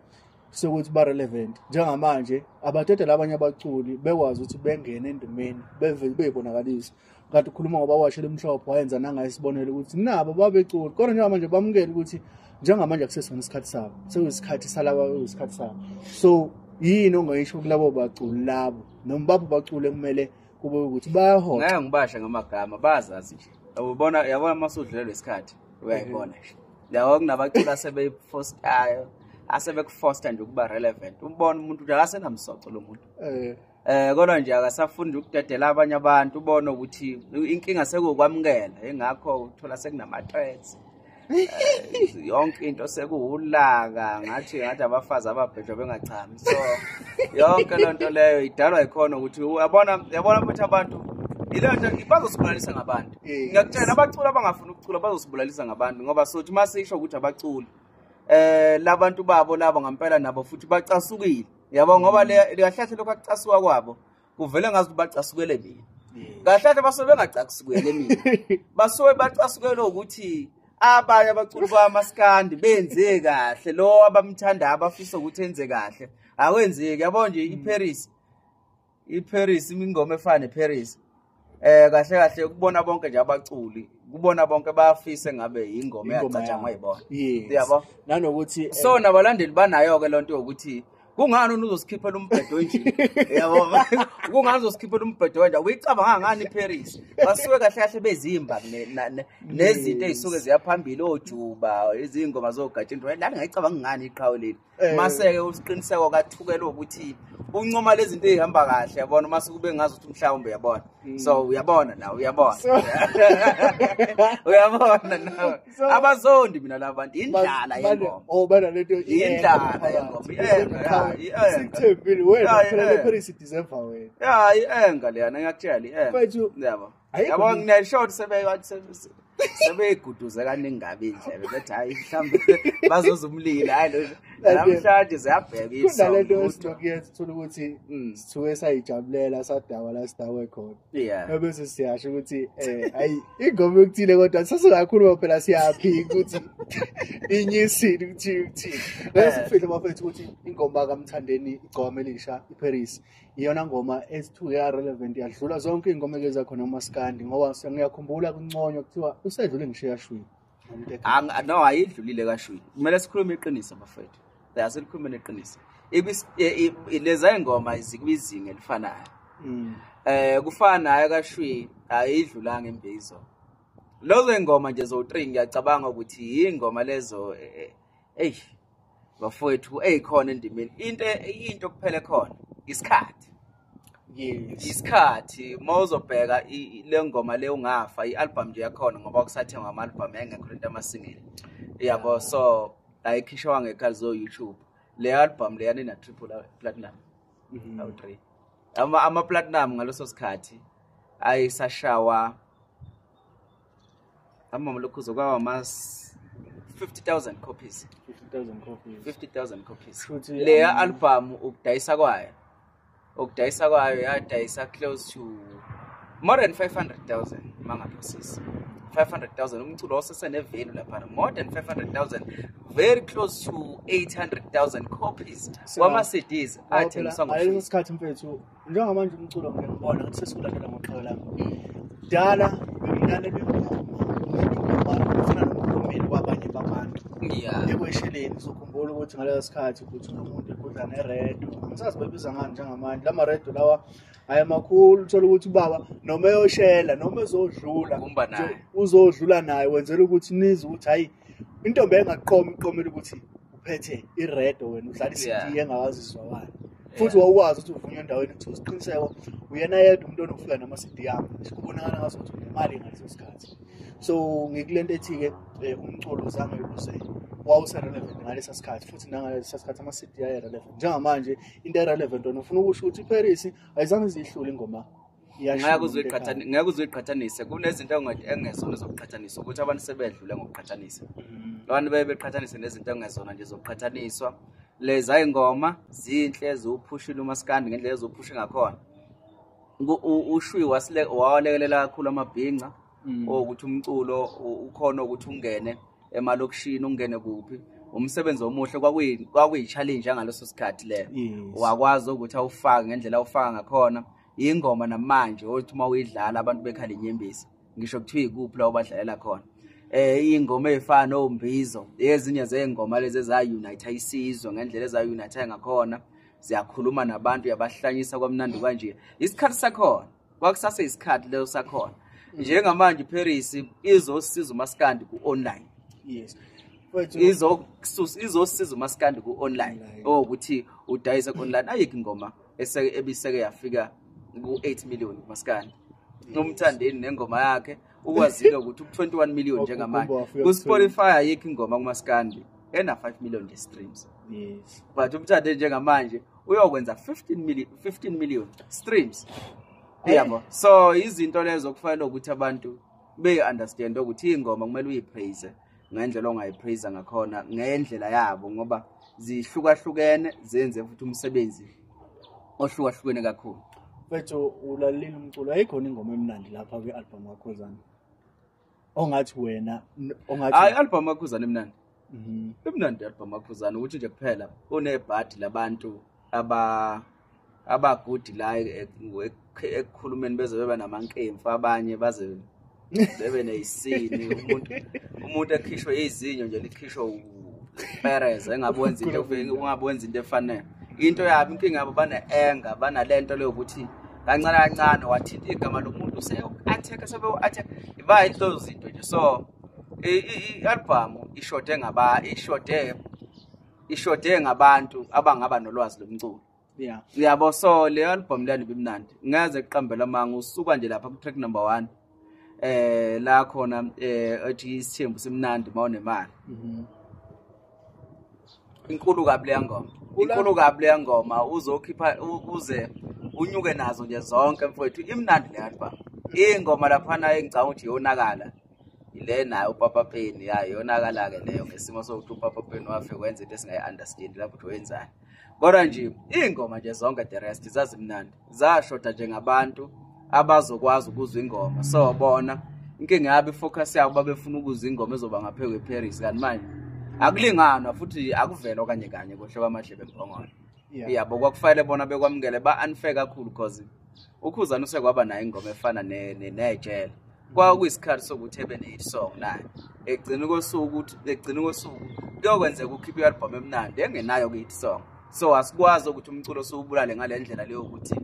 sokuthi ba relevant njengamanje abadedela abanye abaculi bekwazi ukuthi bengene endimeni beyibonakalisa kanti ukhuluma ngoba washela emhlophe wayenza nangaye isibonelo ukuthi nabo babeculi kodwa njengamanje bamukela ukuthi njengamanje akusesona isikhathi sabo sekuyisikhathi salaba isikhathi sabo so yini ongayisho kulabo baculi labo noma bapho bacule kumele kube ukuthi bayahola ngeke ngibasha ngamagama bazazi nje ubona yabona masudlule lesikhathi uyayibona nje lawo kunabaculi asebeyifostayo asebekufoster nje ukuba relevant umbona umuntu nje akasenamsoco lo muntu kodwa nje akasafunda ukudedela abanye abantu ubona ukuthi inkinga sekukwamukela engakho uthola sekunama threats yonke into sekuwulaka ngathi abafazi ababhejwa bengachami so yonke lonto leyo idalwa ikhona ukuthi yabona ukuthi abantu ilento bazosibulalisa ngabantu ngiyakutshela abaculi abangafuna ukucula bazosibulalisa ngabantu ngoba sothi masisho ukuthi abaculi labantu babo labo ngempela nabo futhi bacasukile yabo ngoba lekahlahle lokucasuka kwabo kuvele ngazi bacasukele mina kahlahle basobe bengacasukele mina basobe bacasukele ukuthi abanye abaculi bamaskandi benze kahle lo abamthanda abafisa ukuthi enze kahle akwenzeki yabo nje iParis ingoma efana eParis kahle kubona bonke nje abaculi kubona bonke bayafisa ngabe ingoma yacatshangwa yibona yabo nanokuthi so nabalandeli banayo ke lonto ukuthi kungani uzosikhipha umbhedo onje yabo kungani uzosikhipha umbhedo onje uyicabanga ngani iParis basuke kahle kahle bezimba nezinto ezisuke ziyaphambili ojuba izingoma zogatsheni la ngiyicabanga ngani iqhawe leli mase ke usiqiniseko kathukela ukuthi uncoma lezi zinto ezihamba kahle yabona mase kube ngazi ukuthi mhlawumbe yabona so uyabona nawe uyabona uyabona nawe abazondi mina labantu indlala yengoma bana lento indlala yengoma sikuthembile wena phela leParis deserve wena ienga leyana ngiyakutshela mfethu yabo yabo ngineshort sebeyiguduze kaningi ngabe indlebe bethi hayi mhlambe bazozumlila hayi namhlanje ziyabheka kunalento esinokuyenza uthola ukuthi sithuke sayijabulela sadawa la sidawe khona bese siyasho ukuthi hayi ingoma yokuthile kodwa sasikakhuluma phela siyaphika ukuthi inyisini ukuthi bese ufike bafethu ukuthi ingoma kaMthandeni igoma elisha iParis iyona ngoma esithuke ya relevant yadlula zonke ingoma ekeza khona uMaskandi ngoba ngiyakhumbula kunconywa kuthiwa usedlule ngishiya shwini no ayidlulile kaShwini kumele sikhulume iqiniso bafethu yaselikhulume neqiniso leza ingoma izikwizinga elifanayo kufana nayo kaShwini ayidlulanga imbizo lozo ingoma nje zo3 ngiyacabanga ukuthi ingoma lezo bafethu eyikhona endimeni into kuphele khona isikhathi isikhathi mawuzobheka le ngoma le ungafa ialbum nje yakhona ngoba kusathengwa ama-album engekho into ama-single yabo so ayikhishwa ngekhali zo YouTube le album le yana triple platinum awu3 ama platinum ngaloso sikhathi ayisashawa lokhu zokwawa mas 50,000 copies 50,000 copies le album ukudayisa kwayo yadayisa close to more than 500,000 mangaphosisi 500,000 umculo osesenevelu lapha more than 500,000 very close to 800,000 copies kwama CDs athengiswa ngaleso sikhathi mfethu njengamanje umculo ngiyabona ukuthi sesikulandela ngoqhawe lami dala bengilalela ingoma ufana nokukhulumeni kwabanye babantu ekwesheleni uzokhumbula ukuthi ngaleso sikhathi ukuthi umuntu ekudla neredo ngisazi bebiza ngani njengamanje lama redo lawa ayamakhulu uthola ukuthi ubaba noma eyoshela noma ezodlula uzodlula naye wenzela ukuthi nize ukuthi hayi intombi engaqomela ukuthi uphethe iredo wena udlala iCD engawaziswa wani futhi wawuwazi ukuthi uvunywa endaweni ukuthi usiqiniseko uyena yedwa umuntu onofika nama-CD yami kubonakala ngasokuthi unemali ngaleso sikhathi so ngikulento ethi-ke umculo zange use wawuse-relevant ngalesa sikhathi futhi nangalesa sikhathi ama-CD aye-relevant njengamanje into e-relevant wena ufuna ukusho ukuthi iParis ayizange ziyihlule ingoma ngeke uzoyiqhathanise kunezinto engezona zokuqhathanisa ukuthi abantu sebedlule ngokuqhathanisa abantu beqhathanise nezinto engezona nje zokuqhathaniswa leza ingoma zinhle zophushile uMaskandi ngendlela ezophusha ngakhona uShwi wawalekelela kakhulu amabhinqa ukuthi umculo ukhona ukuthi ungene emalokishini ungene kuphi umsebenzi omuhle kwakuyi-challenge ngaleso sikhathi le wakwazi ukuthi awufake ngendlela awufaka ngakhona ingoma namanje othi uma uyidlala abantu bekhala inyembezi ngisho kuthiwa ikuphi la obadlalela khona ingoma ezifana nombizo ezinye zengoma lezi ezaunite isizwe ngendlela ezaunite ngakhona ziyakhuluma nabantu yabahlanyisa kwamnandi kanje isikhathi sakhona kwakusase isikhathi leso sakhona njengamanje iParis izosiza uMaskandi ku-online izosiza uMaskandi ku-online ukuthi udayise ku-online ayikho ingoma ebiseke yafika ku-8 million uMaskandi uMthandeni nengoma yakhe ukwazile ukuthi ku-21 million njengamanje ku-Spotify ayikho ingoma kuMaskandi ena 5 million streams but uMthandeni njengamanje uyokwenza 15 million streams yabo so izinto lezo kufanele ukuthi abantu be-understand ukuthi ingoma kumele uyipraise ngendlela ongayipraise ngakhona ngendlela yabo ngoba zihlukahlukene zenze futhi umsebenzi ohlukahlukene kakhulu mfethu ulalile umculo ayikhona ingoma emnandi lapha kwi-album yakhozana ongathi wena hayi i-album yakhozana emnandi emnandi i-album yakhozana ukuthi nje kuphela unebhadi labantu abagudi la ekukhulumeni beze beba namankemfu abanye baze bebe neyisini umuntu ekhishwe izinyo nje likhishwe upereza engabwenza into efanele into yabo inkinga yabo bane-anger banalento leyo ukuthi kancane kancane wathinta igama lomuntu seyo-attack sebe-attack iba into zinto nje. So i-album ishode ngabantu abangaba nolwazi lomculo. Yeah. Yabo, so le album leli bimnandi ngeze kuqambela manga usuka nje lapha ku track number 1 la khona ethi isithembu simnandi mawunemali. Inkulu kabi le ngoma uzokhipha uze unyuke nazo nje zonke mfowethu. Imnandi le album. Ingoma laphana engicanga ukuthi yonakala ile nayo uPapa Penny yonakala ke leyo ngesimo sokuthi uPapa Penny wafe kwenza into esingayi-understand lapho ukuthi wenzani. Kodwa nje ingoma nje zonke the rest zazimnandi zashoda nje ngabantu abazokwazi ukuzwa ingoma. So bona inkinga yabo ifocus yabo babefuna ukuzwa ingoma ezoba ngaphezulu eParis kanti manje akulinganwa futhi akuvela okanye kanye kohle kwamahlebe embongolo. Yabo kwakufanele bona bekwamukele ba-unfair kakhulu because uKhuzani usekwaba nayo ingoma efana nejele kwakuyisikhathi sokuthi ebe ne-hit song naye ekugcina kosuku kuyokwenzeka ukhiphe i-album emnandi engenayo ku-hit song. So asikwazi ukuthi umculo siwubulale ngale ndlela leyo ukuthi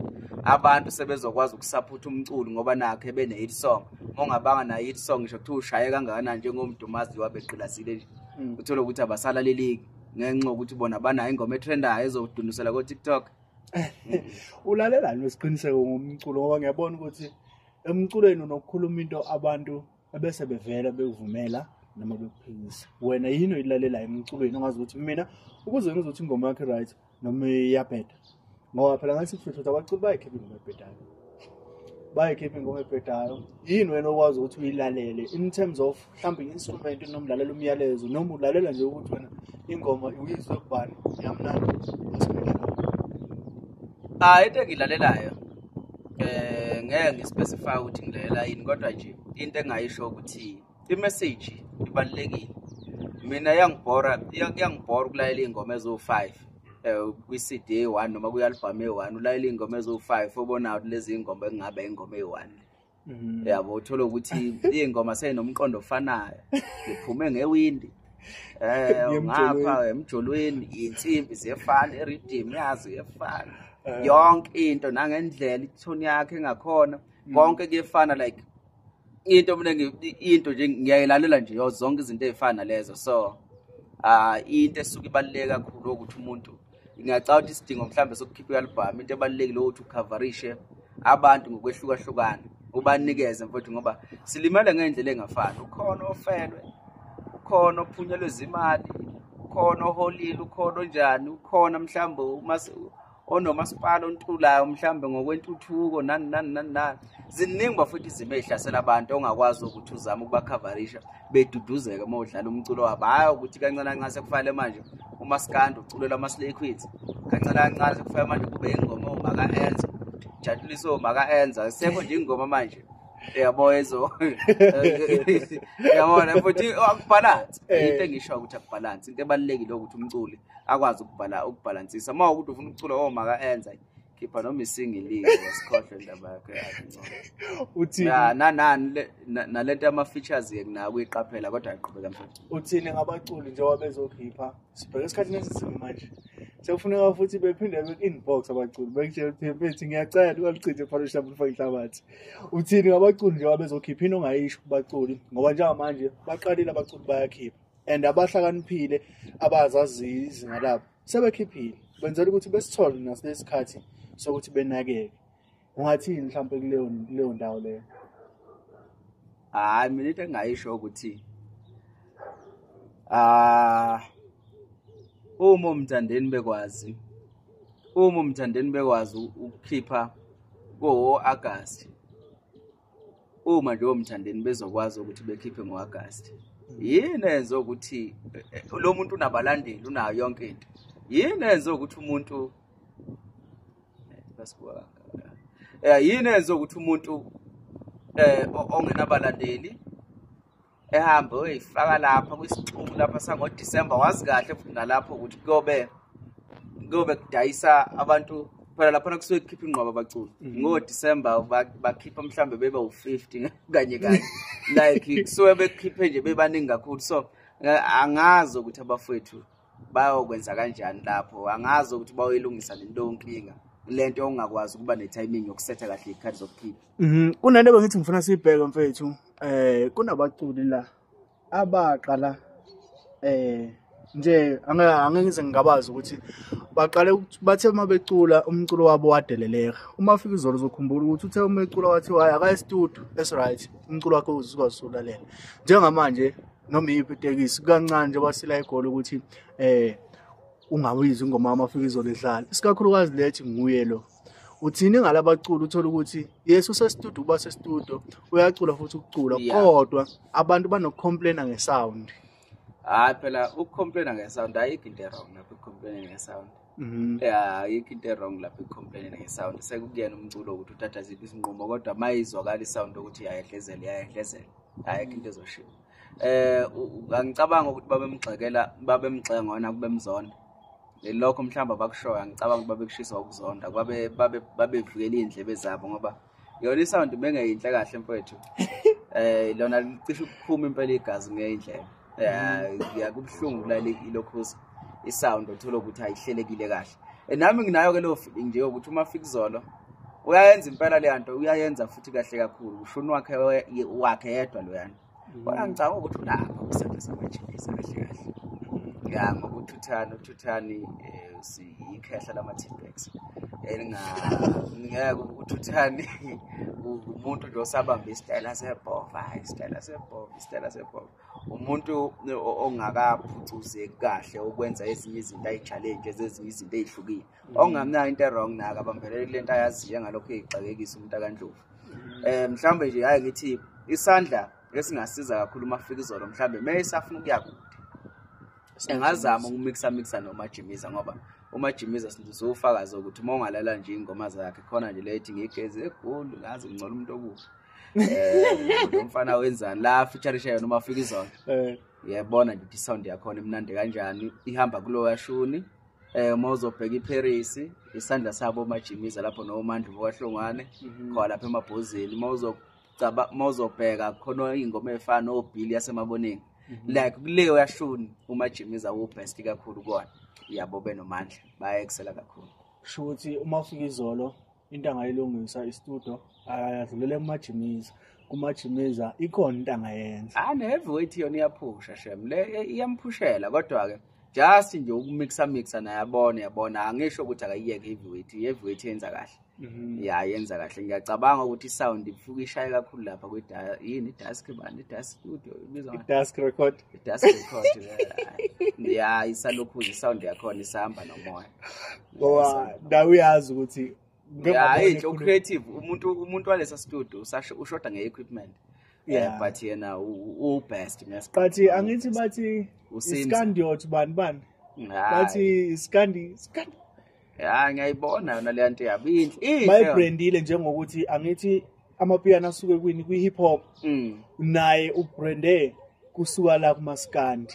abantu sebezokwazi ukusupport umculo ngoba nakhe bene-hit song. Mongabanga na hit song ngisho kuthiwa ushaye kangakanani njengomdumazi wabeqilasile nje uthola ukuthi abasalaleleki ngenxa ukuthi bona banayo ingoma etrendayo ezodunusela ko-TikTok. Ulalelani wesiqiniseko ngomculo ngoba ngiyabona ukuthi emculweni unokukhuluma into abantu ebese bevela bekuvumela noma bekuphikisa. Wena yini oyilalela emculweni ongazi ukuthi mina ukuze ngizothi ingoma yakhe right noma iyabheda ngoba phela ngathi futhi abaculi bayikhipha ingoma ebhedayo. Yini wena okwazi ukuthi uyilalele in terms of mhlawumbe i-instrument noma ulalela umyalezo noma ulalela nje ukuthi wena ingoma uyizwe kubani yamnandi? Into engilalelayo ngeke ngispecify ukuthi ngilalela yini kodwa nje into engayisho ukuthi i-message ibalulekile. Mina yangibhora ukulalela ingoma ezo5 kwi-CD A1 noma kwi-album A1 ulalela ingoma ezo5 obona lezi ingoma engabe ingoma A1. Yabo uthola ukuthi ingoma seyinomqondo ofanayo iphume ngewindi ngapha emjolweni insimbi ziyefana i-rhythm yazo iyefana yonke into nangendlela itone yakhe engakhona konke kuyefana like into nje ngiyayilalela nje zonke izinto ezifana lezo. So into esuka ibaluleke kakhulu ukuthi umuntu ngiyacabanga ukuthi isidingo mhlambe sokukhipha i-album into ebalulekile ukuthi ukavarishe abantu ngokwehlukahlukana ubanikeze mfowethu ngoba silimele ngendlela engafani. Ukhona ofelwe, ukhona ophunyelwe izimali, ukhona oholile, ukhona onjani, ukhona mhlambe onomasipala ontulayo mhlambe ngokwentuthuko nani ziningi bafuthi izimo ezihlasela abantu ongakwazi ukuthi uzame ukubakavarisha beduduzeke uma udlala umculo wabo. Hayi ukuthi kancane kancane sekufanele manje umaskandi uculela ama-Slay Queens kancane kancane sekufanele manje kube ingoma omaka-enza jabuliso omaka-enza sekho nje ingoma manje yabo ezo yabona futhi akubalance. Into engisho ukuthi akubalance into ebalulekile ukuthi umculi akwazi ukubhalansisa uma ukuthi ufuna ukucula omaka-enza khipha noma isingili wesikhohle indaba yakhe uthi nalento yama-features kunako iqaphela kodwa ayiqhubeka mfethu. Uthini ngabaculi njengoba bezokhipha sibheka esikhathini esisimo manje sekufuneka futhi bephinde beku-inbox abaculi bekutshela ukuthi mfethu ngiyacela ungalichithe phakathi ufake ihlabathi. Uthini ngabaculi njengoba bezokhipha into ongayisho kubaculi ngoba njengamanje baqalile abaculi bayakhipha and abahlakaniphile abazaziyo izinga labo sebekhiphile benzela ukuthi besithole nasilesi sikhathi sokuthi benakeke. Ungathini mhlawumbe kuleyo ndawo leyo? Hayi mina into engayisho ukuthi uma umthandeni bekwazi ukukhipha ngo-August, uma nje umthandeni bezokwazi ukuthi bekhiphe ngo-August, yini enza ukuthi lo muntu unabalandeli unayo yonke into? Yini enza ukuthi umuntu yini enza ukuthi umuntu ongenabalandeli ehambe uyifaka lapha kwisixuku lapha sangoDisemba wazi kahle futhi nalapho ukuthi kuyobe kudayisa abantu phela lapha kusuke kukhipha ingqwaba abaculi ngoDisemba bakhipha mhlambe beba u50 kanye like kusuke bekhiphe nje bebaningi kakhulu. So angazi ukuthi abafowethu bayokwenza kanjani lapho angazi ukuthi bawuyilungisa lento inkinga lento ongakwazi ukuba ne-timing yokusetha kahle ikhadi zokukhipha. Kunento bengithi ngifuna siyibheke mfethu kunabaculi la abaqala nje angeke ngize ngingabazi ukuthi baqale bathe uma becula umculo wabo wadeleleka. Uma fika izolo uzokhumbula ukuthi uthe uma ecula wathi hayi aka studio that's right umculo wakhe uzikwazi ukulalela. Njengamanje noma iyiphi itekisi kancane nje basila igoli ukuthi ungawizi ingoma amafika izolo edlala. Isikakhulukazi lethi nguye lo. Uthini ngalabaculi uthola ukuthi yes usestudio uba sestudio uyacula futhi ukucula kodwa abantu banokcomplaina ngesound. Hayi phela ukcomplaina ngesound ayikho into wrong lapho ukcomplaina ngesound. Ayikho into wrong lapho ukcomplaina ngesound. Sekuyena umculo ukuthi uthatha ziphi isinqumo kodwa mayizwakala isound ukuthi yayehlezela. Ayikho into ezoshiya. Angicabanga ukuthi babemgxeka ngona kubemzonda. Lokho mhlamba bakushoya ngicabanga babekushisa ukuzonda babevikela indlebe zabo ngoba yona isound bengeyinhle kahle mfowethu. Lona licisha ukuphuma impela igazi ngeindlebe. Yakubhlungu la ilokhozi isound uthola ukuthi ayihlelekile kahle. Nami nginayo ke lo feeling nje ukuthi uma fika izolo uyayenza impela le nto uyayenza futhi kahle kakhulu ushuni wakhe yedwa lo yana. Bona ngicabanga ukuthi ulapha usenze samajinisa kahle. Ngokuthi uThuthani siyikhehla lama-T-Bags ngeke ukuthi uThuthani umuntu nje osabamba isitayela sebhova umuntu ongakaphucuzeki kahle ukwenza ezinye izinto ayi-challenge ezinye izinto ezihlukile ongamnayo into wrong naka bambelele lento ayaziyo ngalokho ezixakekisa umuntu akandlovu. Mhlambe nje hayi ngithi isandla esingasiza kakhulu umafika izolo mhlambe mayesafuna ukuya kude engazama ukumixa noMajimiza ngoba uMajimiza sizofakaza ukuthi uma ungalala nje ingoma zakhe khona nje lethi ngigeze eGoli ngazi ngcola umuntu okuhle umfana wenzani la featurisha yona uma fika izolo yabona nje isound yakhona imnandi kanjani ihamba kulo yashuni uma uzobheka iParis isandla sabo uMajimiza lapho noMandla kwaHlongwane khona lapha emabhozeni uma uzobheka khona ingoma efana noBilly yasemaboneni like kuleyo yashuni uMajimiza ubest kakhulu kona yabo benomandla bayaexcela kakhulu. Kusho ukuthi uma ufika izolo into angayilungisa istudio ayadlulela eMajimiza kuMajimiza ikhona into angayenza. Ne-heavyweight yona iyaphusha shem le iyampushela kodwa ke just nje ukumixa naye yabona angisho ukuthi akayiyeke heavyweight yenza kahle. Yenza kahle ngiyacabanga ukuthi isound ifuka ishaye kakhulu lapha yini iDusk studio ibizwa iDusk record isalokhu isound yakhona isahamba nomoya ngoba ndawo uyazi ukuthi nje creative umuntu walesa studio ushoda ngeequipment but yena ubest but angithi bathi iScandiot bani bathi iScandi ngiyayibona yona le nto yabo inhle bayibrandile njengokuthi angithi amapiano asuke kwi-hip hop naye ubrande kusuka la kumaskandi.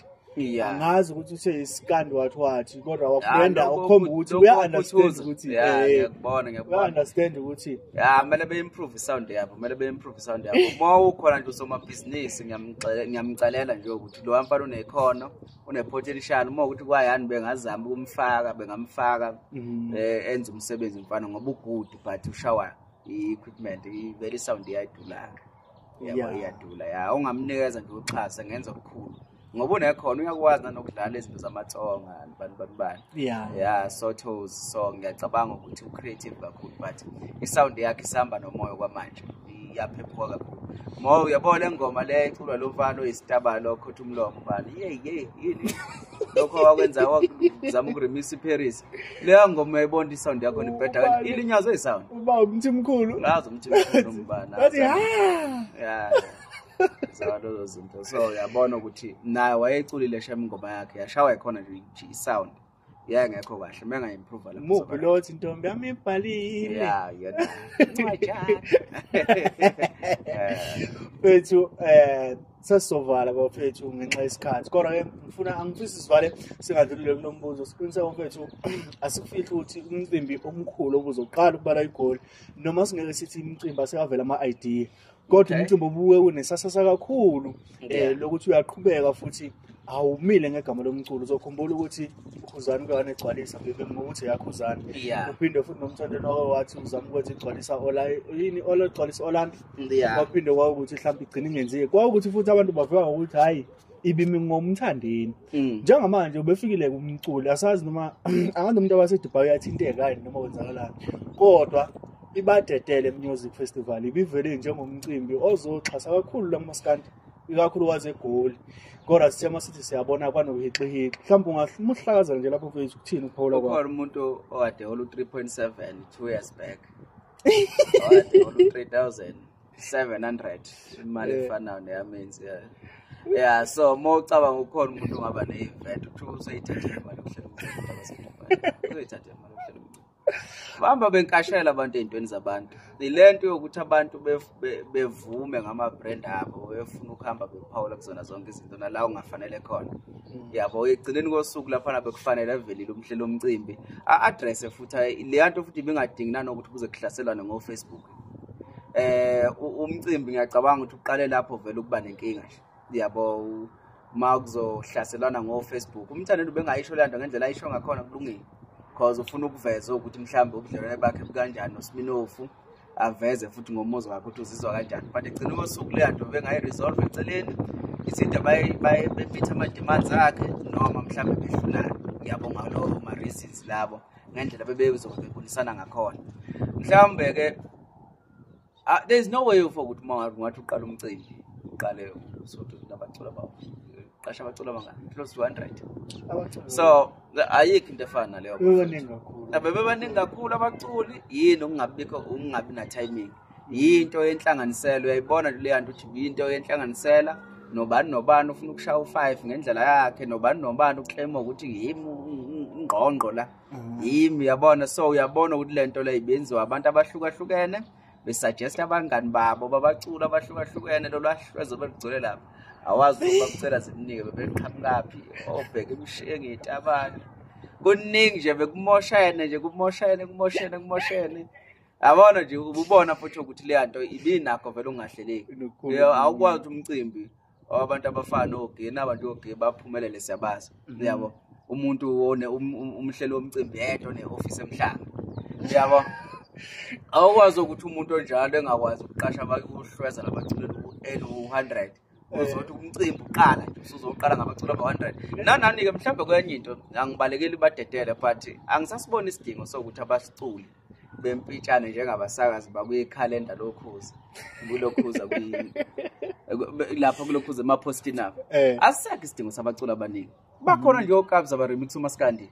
Angazi ukuthi uthe iskandi wathi kodwa wabranda ukhomba ukuthi uya-understand ukuthi uya-understand ukuthi kumele be-improve isound yabo uma ukhona nje usomabhizinisi ngiyamcalela nje ukuthi lo mfana unekhono une-potential uma ukuthi kwayani bengazama bengamfaka enze umsebenzi mfana ngoba ugood but ushawa i-equipment ivele isound iyayidula-ke iyadula ungamnikeza nje uxhasa ngenza okukhulu ngoba unekhona uyakwazi nanokudlala izinto zamatsonga bani sotos so ngiyacabanga ukuthi ucreative kakhulu but isound yakhe isamba nomoya kwamanje iyaphephuka kakhulu mo uyabona le ngoma le iculwa lo mfana oyisitaba lokho uthi umlomo bani yini lokho wakwenza wazama ukuremix iParis leyo ngoma uyayibona isound yakho ibheda ilinyazo isound uba umthimkhulu ngazi umthimkhulu mbana bathi Zalo zinto so yabona ukuthi naye wayeculile shem ingoma yakhe yashawa ikhona nje isound ngekho kahle menga-improve lapho muphi lothi intombi yami ibhalile yona fethu sesizovala bafethu ngenxa yesikhathi kodwa ke angifisi sivale singadlulile kulo mbuzo siqiniseke mfethu asikufihli ukuthi umcimbi omkhulu obuzoqala ukubala igoli noma singeke sithi imicimbi asekavela ama-idea kodwa umcimbi obuke unesasasa kakhulu lokuthi uyaqhubeka futhi awumile ngegama lomculo uzokhumbula ukuthi ukhuzani kanye egcwalisa ngokuthi yakhuzani uphinde futhi nomthandeni wathi uzama ukuthi igcwalisa ola igcwalisa Orlando waphinde kwaukuthi mhlawumbe igcina ingenziwe kwaukuthi futhi abantu baveka ukuthi hayi ibimi ngomthandeni njengamanje ubefikile kumculi asazi noma angazi umuntu abaseDubai yathinteka yini noma wenzakalani kodwa ibadedele music festival ibivele njengomcimbi ozoxhasa kakhulu laMaskandi ikakhulukazi eGoli kodwa sithema sithi siyabona kwanohixihixi mhlawumbe ungahlakazela nje lapho mfethu ukuthini uPaula kwa ukhona umuntu owade olu 3.7 2 years back owade olu 3700 imali efanayo neyamenzi yeah so mocabanga ukhona umuntu ongaba ne-event ukuthi useyithathe imali okuhlela useyithathe imali okuhlela bamba benkashela abantu ezintweni zabantu ilento yokuthi abantu bevume ngama brand abo befuna ukuhamba bephawula kuzona zonke izinto nala ungafanele khona yabo egcineni kosuku lapha bekufanele avelile umhlelo omcimbi address futhi le yanto futhi bengadingi nanokuthi kuze kuhlaselwane ngo Facebook umcimbi ngiyacabanga ukuthi uqale lapho vele ukuba nenkinga yabo makuzohlaselana ngo Facebook umthandeni ubengayisho le nto ngendlela ayisho ngakhona kulungile because ufuna ukuveza ukuthi mhlambe ubudlelwane bakhe kanjani noSminofu aveze futhi ngomuzo wakhe ukuthi uzizwa kanjani but egcina kosuku le nto bengayi resolve eceleni izinto bepitha ama demands akhe noma mhlambe behlulana ngiyabonga lo ma reasons labo ngendlela bebezokubonisana ngakhona mhlambe ke there is no way of ukuthi ngathi uqala umcimbi uqale usuthu nabacula bawo qasha abacula abangani close to 100 so ayikho into efana leyo bebaningi kakhulu abaculi yini ungabi na timing yinto yenhlanganiselo uyayibona le yanto ukuthi into yenhlanganisela nobani ufuna ukushaya u5 ngendlela yakhe nobani uclaim ukuthi yimi ingqongqo la yimi yabona so uyabona ukuthi lento le ibenziwa abantu abahlukahlukene besuggest abangani babo babacula abahlukahlukene lolwahlwezo belugcole lapha awazi ukucela ziningi bebeqhamukapi obheke emishiye ngetabane kuningi nje bekumoshene nje kumoshene abona nje ubona futhi ukuthi le yanto ibinakho vele ungahleleki awukwazi umcimbi abantu abafana ogeni abantu ogeni baphumelele siyabaza yabo umuntu one umhlelo womcimbi yedwa neoffice emhlanga yabo awukwazi ukuthi umuntu onjalo engakwazi ukuqasha ukuhlweza labaculi u100 uzothi umcimbi uqala nje usuzoqala ngabaculi aba100 nanani ke mhlawumbe kwenye into angibalekeli badedele but angisasibona isidingo sokuthi abasiculi bempitshane njengabasakazi bakuye calendar lokhuza kulokhuza lapha kulokhuza emaposti nabo asisekho isidingo sabaculi abaningi bakhona nje okabza ba remix uMaskandi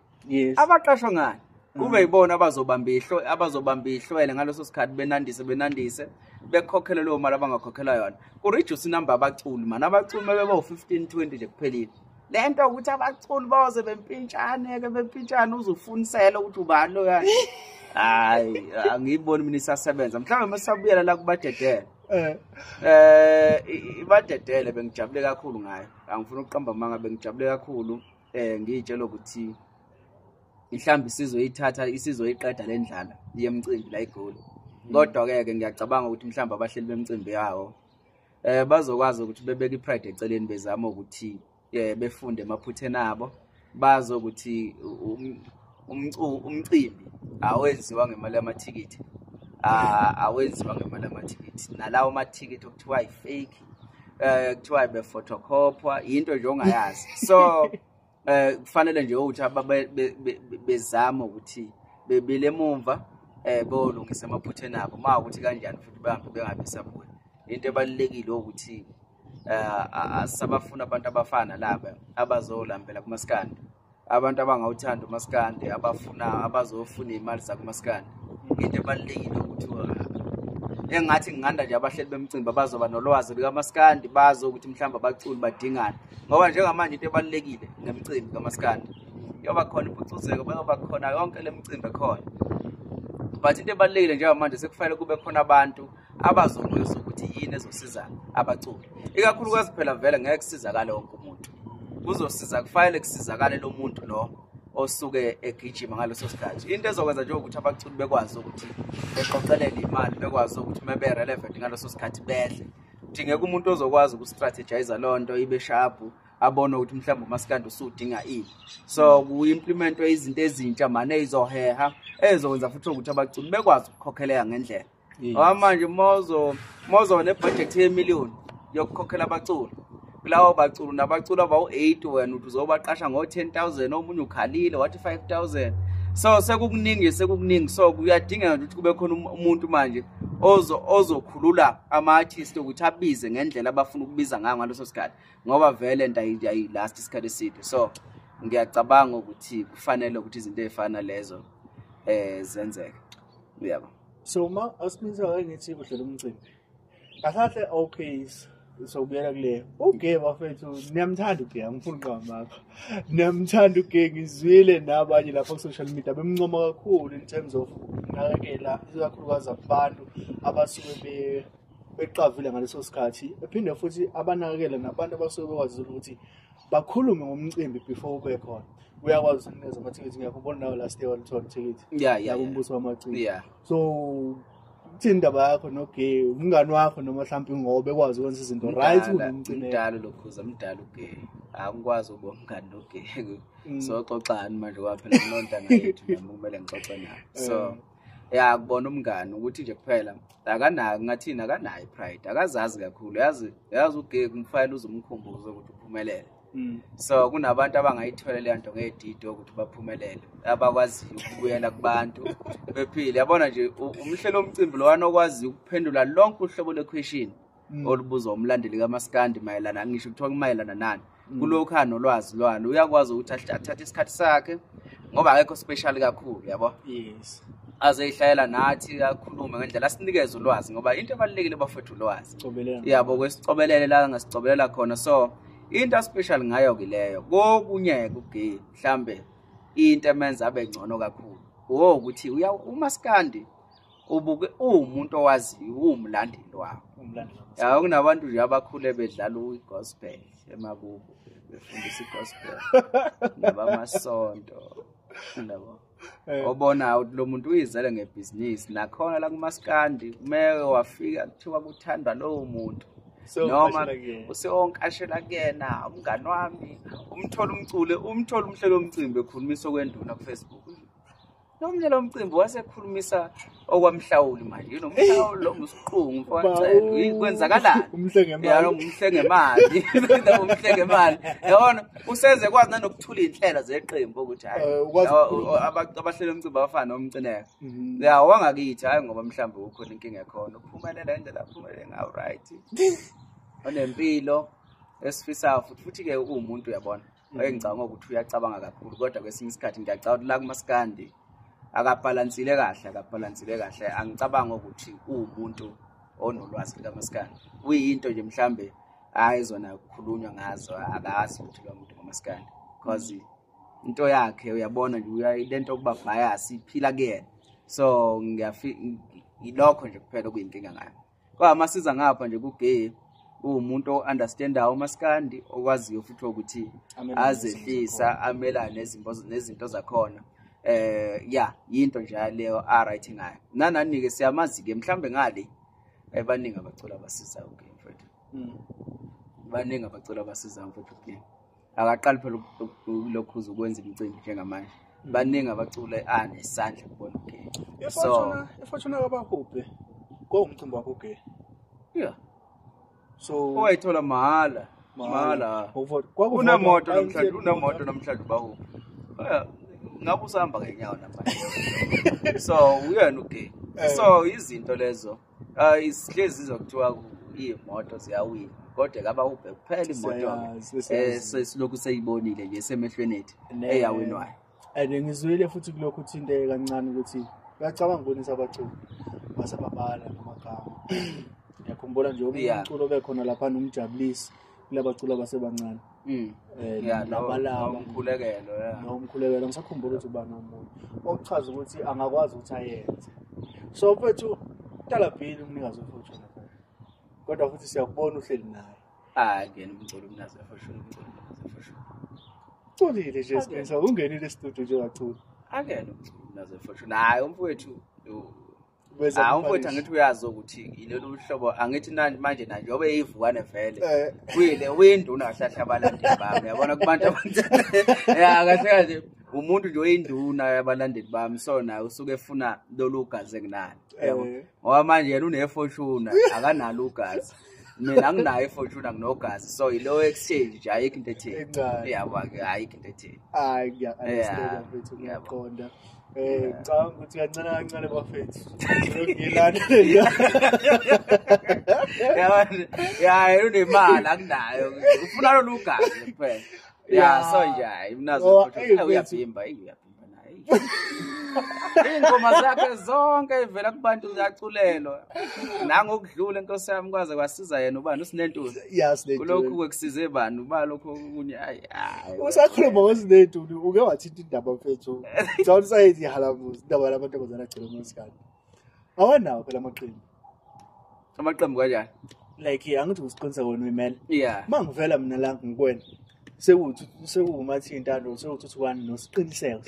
abaqashwa ngani kube yibona abazobamba ihlwele ngaloso sikhathi benandise bekhokhela lo mali abangakhokhela yona ku reduce number abaculi man abaculi beba 15 20 nje kuphelile lento ukuthi abaculi baze bempintshane uzufunisela ukuthi ubani lo yani hayi angiyiboni mina isasebenza mhlawumbe masabuyela la kubadedele ibadedele bengijabule kakhulu ngayo angifuna ukuqamba manga bengijabule kakhulu ngiyitshela ukuthi mhlawumbe isizoyiqeda lendlala yemcimbi la eGoli kodwa ke ngiyacabanga ukuthi mhlawumbe abahleli bemcimbi yawo bazokwazi ukuthi bebeke ipride eceleni bezama ukuthi befunde emaphutheni abo bazo ukuthi umcimbi awenziwa ngemali yamathikithi nalawo amathikithi okuthiwa ifake kuthiwa befotocopy into nje ongayazi so kufanele nje ukuthi bezama ukuthi bebile emumva bolungisa amaphutheni abo ukuthi kanjani futhi bengabe sabuya into ebalekile ukuthi asabafuna abantu abafana laba abazolambela kuMaskandi abantu abangawuthanda uMaskandi abazofuna imali zakuMaskandi into ebalekile ukuthi engathi nginganda nje abahleli bemcimbi bazoba nolwazi likaMaskandi bazo ukuthi mhlamba abaculi badingana ngoba njengamanje into ebalekile ngemcimbi kaMaskandi yoba khona impucuzeko bayoba khona yonke lemcimbi ekhona but into ebalekile njengamanje sekufanele kube khona abantu abazokwazi ukuthi yini ezosiza abaculi ikakhulukazi phela vele ngeke kusizakale wonke umuntu kuzosiza kufanele kusizakale lo muntu lo osuke egijima ngaleso sikhathi into ezokwenza nje ukuthi abaculi bekwazi ukuthi beqoqelele imali bekwazi ukuthi mebe relevant ngaleso sikhathi bedle kudingeka umuntu ozokwazi ukustrategize lonto ibe sharp abona ukuthi mhlawumbe umaskandi usudinga ini. So ku-implementwe izinto ezintsha manje ezizoheha ezokwenza futhi ukuthi abaculi bekwazi ukukhokheleka ngendlela. Ngoba manje mozo nebudget ye-1,000,000 yokukhokhela abaculi. Kulawo baculi nabaculi abawu-8 wena uthi uzobaqasha ngo-10,000 omunye ukhalile wathi 5,000. So sekukuningi so kuyadingeka ukuthi kube khona umuntu manje ozokhulula ama-artist ukuthi abize ngendlela abafuna ukubiza ngayo ngaleso sikhathi ngoba vele last isikhathi eside. So ngiyacabanga ukuthi kufanele ukuthi izinto ezifana lezo zenzeke. Uyabo. So uma asimisa ngithi kuhlela umcimbi. Kahle okay. So buyela kule okay bafethu niyamthanda uGay angifuni uqhamakho niyamthanda uGay ngizwile nabanye lapha ku social media bemncoma kakhulu in terms of nakekela ikakhulukazi abantu abasuke beqavile ngaleso sikhathi ephinde futhi abanakekela nabantu abasuke bekwazi ukuthi bakhulume ngomcimbi before ube khona uyakwazi ukuneza amathikithi ngiyakubona nawe last year walithola ithikithi umbuso wamacimbi so indaba yakho noGay umngani wakho noma mhlawumbe ngoba bekwazi ukwenza izinto right kunomcimbi mdala lokhuza mdala uGay angikwazi ukuba umngani noGay so xoxani manje kwaphela kunontanga yethu nami kumele ngixoxe naye so kubona umngani ukuthi nje kuphela akanayo ngathina akanayo pride akazazi kakhulu yazi uGay kumfanele uzumkhumbuze ukuthi uphumelele. So kunabantu abangayithola le nto ngedito ukuthi baphumelele abakwaziyo ukubuyela kubantu bephile yabona nje umhlelo omcimbi lo wanokwazi ukuphendula lonke uhlobo le-question olubuzwa umlandeli kaMaskandi mayelana ngisho kuthiwa kumayelana nani kulokhu anolwazi lwalo uyakwazi ukuthi athathe isikhathi sakhe ngoba akekho special kakhulu yabo azeyihlayela nathi kakhulume ngendlela asinikeze ulwazi ngoba into ebalulekile bafethu ulwazi yabo kwesicobelele la ngasicobelela khona. So into special ngayo kileyo kokunye uGay mhlambe into emenza abe ngcono kakhulu ukuthi uMaskandi ubuke umuntu owaziyo umlandeli wakho kunabantu nje abakhule bedlala igospel emakubo befundisa igospel nabamasonto ndabo obona ukuthi lo muntu uyizele ngebusiness nakhona la kuMaskandi kumele wafika kuthiwa kuthandwa lowo muntu noma usewonkashela kuyena umngani wami umthola umhlelo omcimbi ekhulumisa kwenduna ku Facebook nomnyelo omcimbi wasekhulumisa okwamhlawuli manje nomhlawuli lo musiqungu mfowethu kwenzakalani umhlengemali umhlengemali yabona useze kwazi nanokuthula inhlelo zeqembu ukuthi hayi abahlela omcimbi abafana nomcineka wangakithi hayi ngoba mhlambe ukhona inkinga ekhona ukuphumelela indlela aphumelele ngayo right onempilo esifisayo futhi ke umuntu uyabona engicabanga ukuthi uyacabanga kakhulu kodwa kwesinye isikhathi ngiyacabanga la kuMaskandi akabhalansile kahle angicabanga ukuthi umuntu onolwazi likaMaskandi uyinto nje mhlambe ayizona ukukhulunywa ngazo akazi ukuthi lo muntu ngoMaskandi because into yakhe uyabona nje uyayilento kuba bias iphila kuyena. So ilokho nje kuphela okuyinkinga ngayo kwa masiza ngapha nje kuGay umuntu o-understandayo uMaskandi okwaziyo futhi ukuthi azehlisa amelane nezinto zakhona yinto nje leyo right ngayo nanani-ke siyamazi-ke mhlambe ngale baningi abacula abasizayo uGay mfethu baningi abacula abasizayo mfethu uGay akaqali phela lokhuza ukwenza imicimbi njengamanje baningi abacula anesandla kubona uGay so efortuna kabahubhe ngomcimbi wakho uGay so wayithola mahala unemoto namhlanje bahuphi ngabe usahamba ngenyawo namanje so uyena uGay so izinto lezo isihlezi zokuthiwa imoto ziyawina kodwa kabahuphe kuphela imoto sesilokhu seyibonile nje semehlweni ethu eyawinwayo and ngizwile futhi kulokhu uthinte kancane ukuthi uyacabanga ukubonisa abaculi basababala ngamagama yakhumbula nje umculo bekhona lapha nomjabulisi kulabacula basebancane nomkhulekelo ngisakhumbula ukuthi uba nomuntu okuchaza ukuthi angakwazi ukuthi ayenze. So mfethu Talabhili umnikazi wefortune kodwa futhi siyakubona uhleli naye ngene umculo umnazi wefortune Tolile nje Spencer ungenile e-studio nje wacula akena umculo umnazi wefortune hayi umfowethu Umfowethu angithi uyazi ukuthi ilolu hlobo angithi manje na njengoba ivukane vele kuyile winduna kahlahla abalandeli bami yabona kubantu kahle kahle umuntu nje oyinduna yabalandeli bami so naye usuke efuna lolu gazi enginalo yabo ngoba manje yena unefortune akanalo ugazi mina anginayo ifortune anginogazi so ilo exchange nje ayikho into etheni yabo ayikho into etheni ngiya-understand mfethu ngiyaqonda ngicabanga ukuthi kancane bafethu ngilana ya unemali akunayo ufuna lolu gazi kuphela so nje hayi mnazo uyabhimba naye ingoma zakhe zonke ivela kubantu ziyaculelwa nangokudlula inkosi yami kwaze kwasiza yena ubani uSinentuli kulokhu kwekusize bani uba lokho kunye hayi usakhuluma ngoSinentuli uke wathinta indaba mfethu zawuthi sayithi halamuzi indaba labantombazana agcina uMaskandi awanawo phela amaqembu kanjani like angithi usiqinisa wona uyimela mangivela mina la ngikwena sekuwumathintando sekuthukwana nosiqiniseko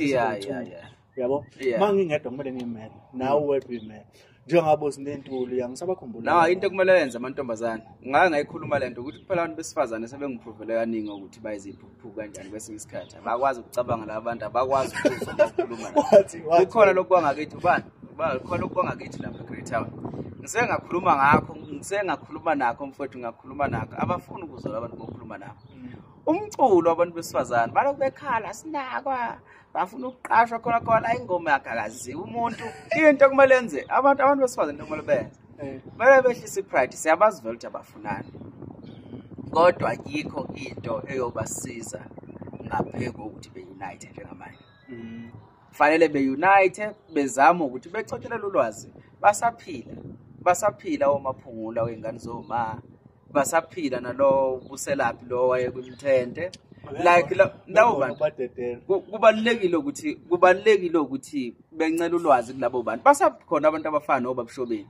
yabo mangingedwa kumele ngimele nawe wedwa uyimele njengabo Sinentuli angisabakhumbula into ekumele yenze amantombazana ngayikhuluma lento ukuthi kuphela abantu besifazane sebengiprovele kaningi ukuthi bayiziphuphuka kanjani kwesinye isikhathi abakwazi ukucabanga la abantu abakwazi ukukhuluma kukhona lokho kwangakithi ubani khona lokho kwangakithi lapha eGreat Town ngisengakhuluma nakho mfowethu ngakhuluma nakho abafuni ukuzwa abantu bokukhuluma nabo umculo abantu besifazane balokhu bekhala sinakwa bafuna ukuqashwa khona ingoma yakakazi umuntu into kumele yenze abantu besifazane into kumele benze kumele behlise ipride siyabazi vele ukuthi abafunani kodwa yikho into eyobasiza ngapheko ukuthi beunite njengamanje kufanele beunite bezama ukuthi becothelele ulwazi basaphila omaphungula wengane zoma basaphila nalo buselaphi lo waye kwimthente like lawo bantu kubalekile ukuthi bencela ulwazi kulabo bantu basakhona abantu abafana nobabushobeni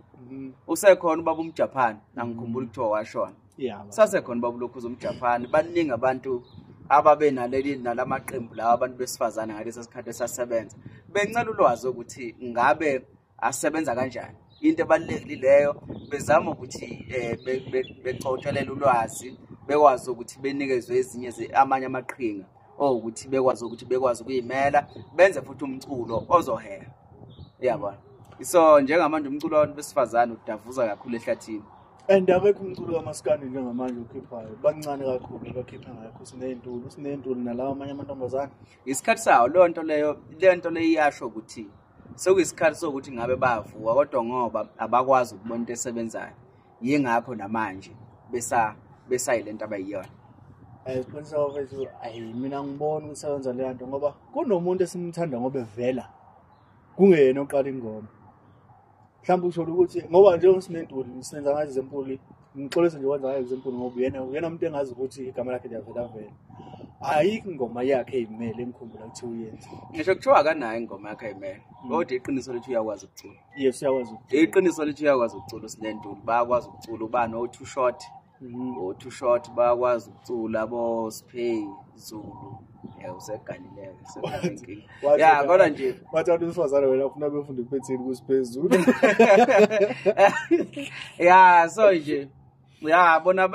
usekhona ubaba umJapan angikhumbula ukuthiwa washona sasekhona ubaba lokhuza umJapan baningi abantu ababe nalamaqembu lawa abantu besifazana ngalesa sikhathi esasebenza bencela ulwazi ukuthi ngabe asebenza kanjani into ebalekilileyo bezama ukuthi becotshelele ulwazi bekwazi ukuthi benikezwe ezinye amanye amaqhinga ukuthi bekwazi ukuyimela benze futhi umculo ozoheha yabona so njengamanje umculo wabantu besifazane udavuza kakhulu ehlathini and akekho umculo kaMaskandi njengamanje ukhiphayo bancane kakhulu abakhipha ngakho Sinentuli nalawa amanye amantombazane isikhathi sawo lento leyo iyasho ukuthi sekuyisikhathi sokuthi ngabe bavuka kodwa ngoba abakwazi ukubona into esebenzayo yingakho namanje besayilento abayiyona Siqinisa mfethu mina ngibona ukusebenza le nto ngoba kunomuntu esimthanda ngoba evela kungena oqala ingoma mhlawumbe usho ukuthi ngoba nje uSinentuli senza ngathi example ngixolisa nje wenza ngathi example ngoba uyena umuntu engazi ukuthi igama lakhe liyavela ayikho ingoma yakhe eyimele emkhumbula ukuthi uyenze ngisho kuthiwa akanayo ingoma yakhe eyimele kodwa iqiniso lithi uyakwazi ukucula yes uyakwazi ukucula iqiniso lithi uyakwazi ukucula uSinentuli bayakwazi ukucula ubani o2 short o2 short bayakwazi ukucula bo Spay Zulu useganileke sebenkingi kodwa nje bathi abantu besifazane wena ufuna befunda ukuphethini kuSpay Zulu so nje bona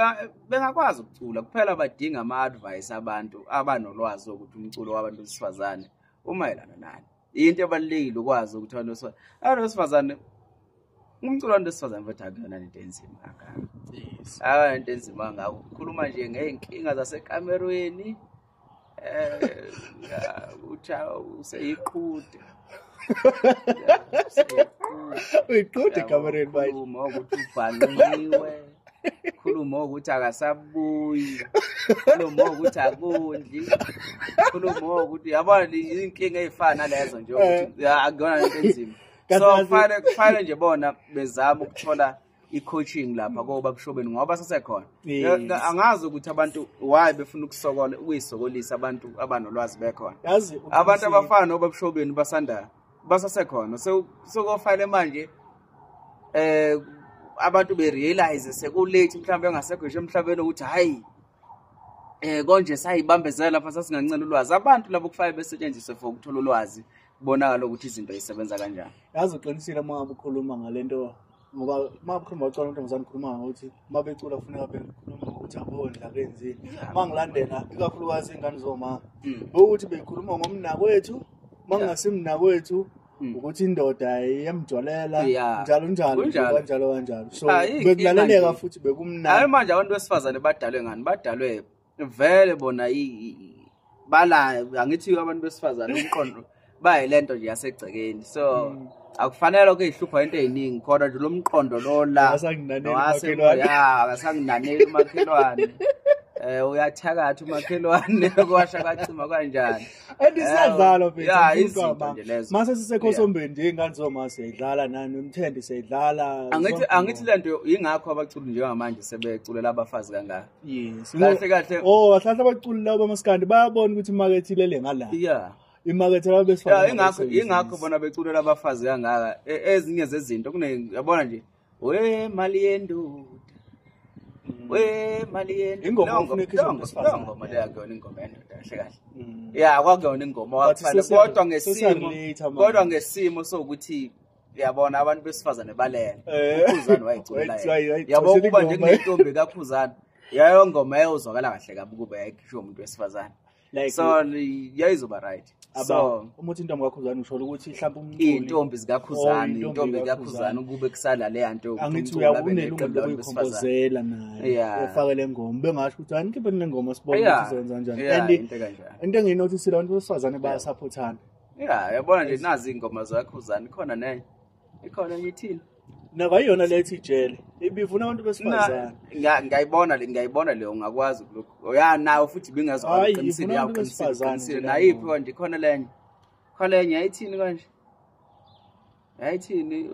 bengakwazi ukucula kuphela badinga ama-advice abantu abanolwazi ukuthi umculo wabantu besifazane umayelana nani into ebalulekile ukwazi ukuthi abantu besifazane umculo wabantu besifazane mfethu akuyona into enzima kangaka akuyona into enzima ngako ukukhuluma nje ngey'nkinga zasekamerweni useyiqude uyiqude ekamerweni baykhuluma ukuthi ubhanqiwe khuluma ukuthi akasabuyi khuluma ukuthi akondli khuluma ukuthi yabona inkinga ezifana lezo nje ukuthi akuyona into enzima so kufanele nje bona bezama ukuthola i-coaching lapha koba bushobeni ngoba sasekhona angazi ukuthi abantu why befuna ukuyisokolisa abantu abanolwazi bekhona abantu abafana noba bushobeni basasekhona sokufanele manje abantu berealize sekulate mhlawumbe engasekho nje emhlabeni ukuthi hayi konje sayibambezela lapha sasingancela ulwazi abantu labo kufanele besetshenziswe for ukuthola ulwazi bonakala ukuthi izinto zisebenza kanjani. Yazi uqinisile uma ukhuluma ngalento ngoba mabukhuluma bacala ukuthi ngizanikhuluma ukuthi mabecula kufuneka bekhuluma ukuthi abondla benzini. Mangilandela ikakhulukazi ingane zoma ukuthi bekhuluma ngomnakwethu mangasimnakwethu ukuthi indoda iyamjolela njalo so bekulaleleka futhi bekumnandi. Hayi manje abantu besifazane badalwe ngani badalwe vele bona bala angithi abantu besifazane umqondo bayilento nje yasegcekeni so akufanele ukuyihlupha into eziningi khona nje lo mqondo lo la akasanginaneli umakhelwane uyathakatha umakhelwane kwasha kwacima kanjani andisadlala phela mase sisekhosombeni nje ingane zoma siyidlala nani umthende siyidlala angithi lento ingakho abaculi njengamanje sebeculela abafazi kangaka yes kahle ahlahla abaculi labo bamaskandi bayabona ukuthi imarket ilele ngala imarket labo besifazane ingakho bona beculela abafazi kangaka ezinye zezinto yabona nje we mali yendoda we mali yendoda ingoma ufuneka ingoma yakho ingoma yendoda kahle kahle kwakuyona ingoma wakufanele kodwa ngesimo sokuthi yabona abantu besifazane balele ukhuzana wayiculela yabona kuba nje kunentombi kakhuzana yayo ngoma yayozwakala kahle kabi kube yayikhishwa umuntu wesifazane so yayizoba right so umuthi intombi kakhuzana usho ukuthi mhlawumbe umculi intombi zikakhuzana kube kusala le yanto angithi uyabunela ukuyikhombozela naye ufakele ngoma bengasho ukuthi angikhiphe nengoma sibone ukuthi izenza kanjani and into enginothisi abantu besifazane bayasupportana yabona nje nazi ingoma zakhuzana ikhona enye ithini nakayiyona lethi ijele ibivuna abantu besifazane ngiyayibona leyo ngakwazi lokho nayo futhi bingazwa uqinisile yaqinisile nayiphi konje khona lenye ayithini kanje ayithini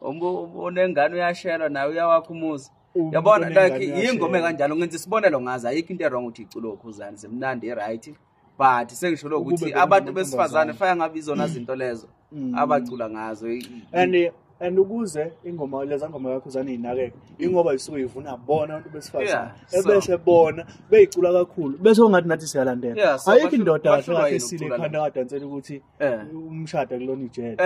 onengane uyashela nawe uyawakha umuzi yabona like ingoma kanjalo ngenza isibonelo ngazi ayikho into wrong ukuthi iculo okhuzana semnandi right but sengisho ukuthi abantu besifazane faya ngabe izona izinto lezo abacula ngazo and ukuze ingoma leza ngoma yakhuzana inakeke ingoba isuke ivuna bona abantu besifazane ebese bona beyicula kakhulu bese ungathi nathi siyalandela ayikho indoda kahle esile ekhanda kadansela ukuthi umshado kulona ijele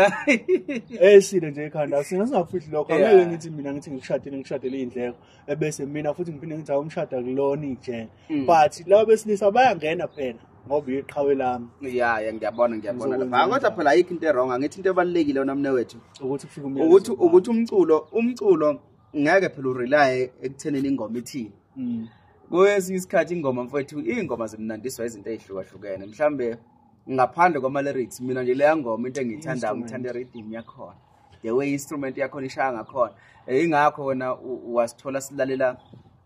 esile nje ekhanda singafihle lokho angeke ngithi mina ngithi ngikushadele indleko ebese mina futhi ngiphinde ngithi umshado kulona ijele but laba besilisa bayangena phela ngoba iqhawe lami ngiyabona lapha kodwa phela ayikho into wrong angithi into ebalekile wona mne wethu ukuthi ufike umyalezo ukuthi umculo ngeke phela urely ekutheneni ingoma ithini kwesinye isikhathi ingoma mfowethu ingoma zimnandiswa izinto ezihlukahlukene mhlambe ngaphandle kwama lyrics mina nje leya ngoma into engiyithandayo ngithanda rhythm yakhona the way instrument yakhona ishaya ngakhona ingakho wena wasithola silalela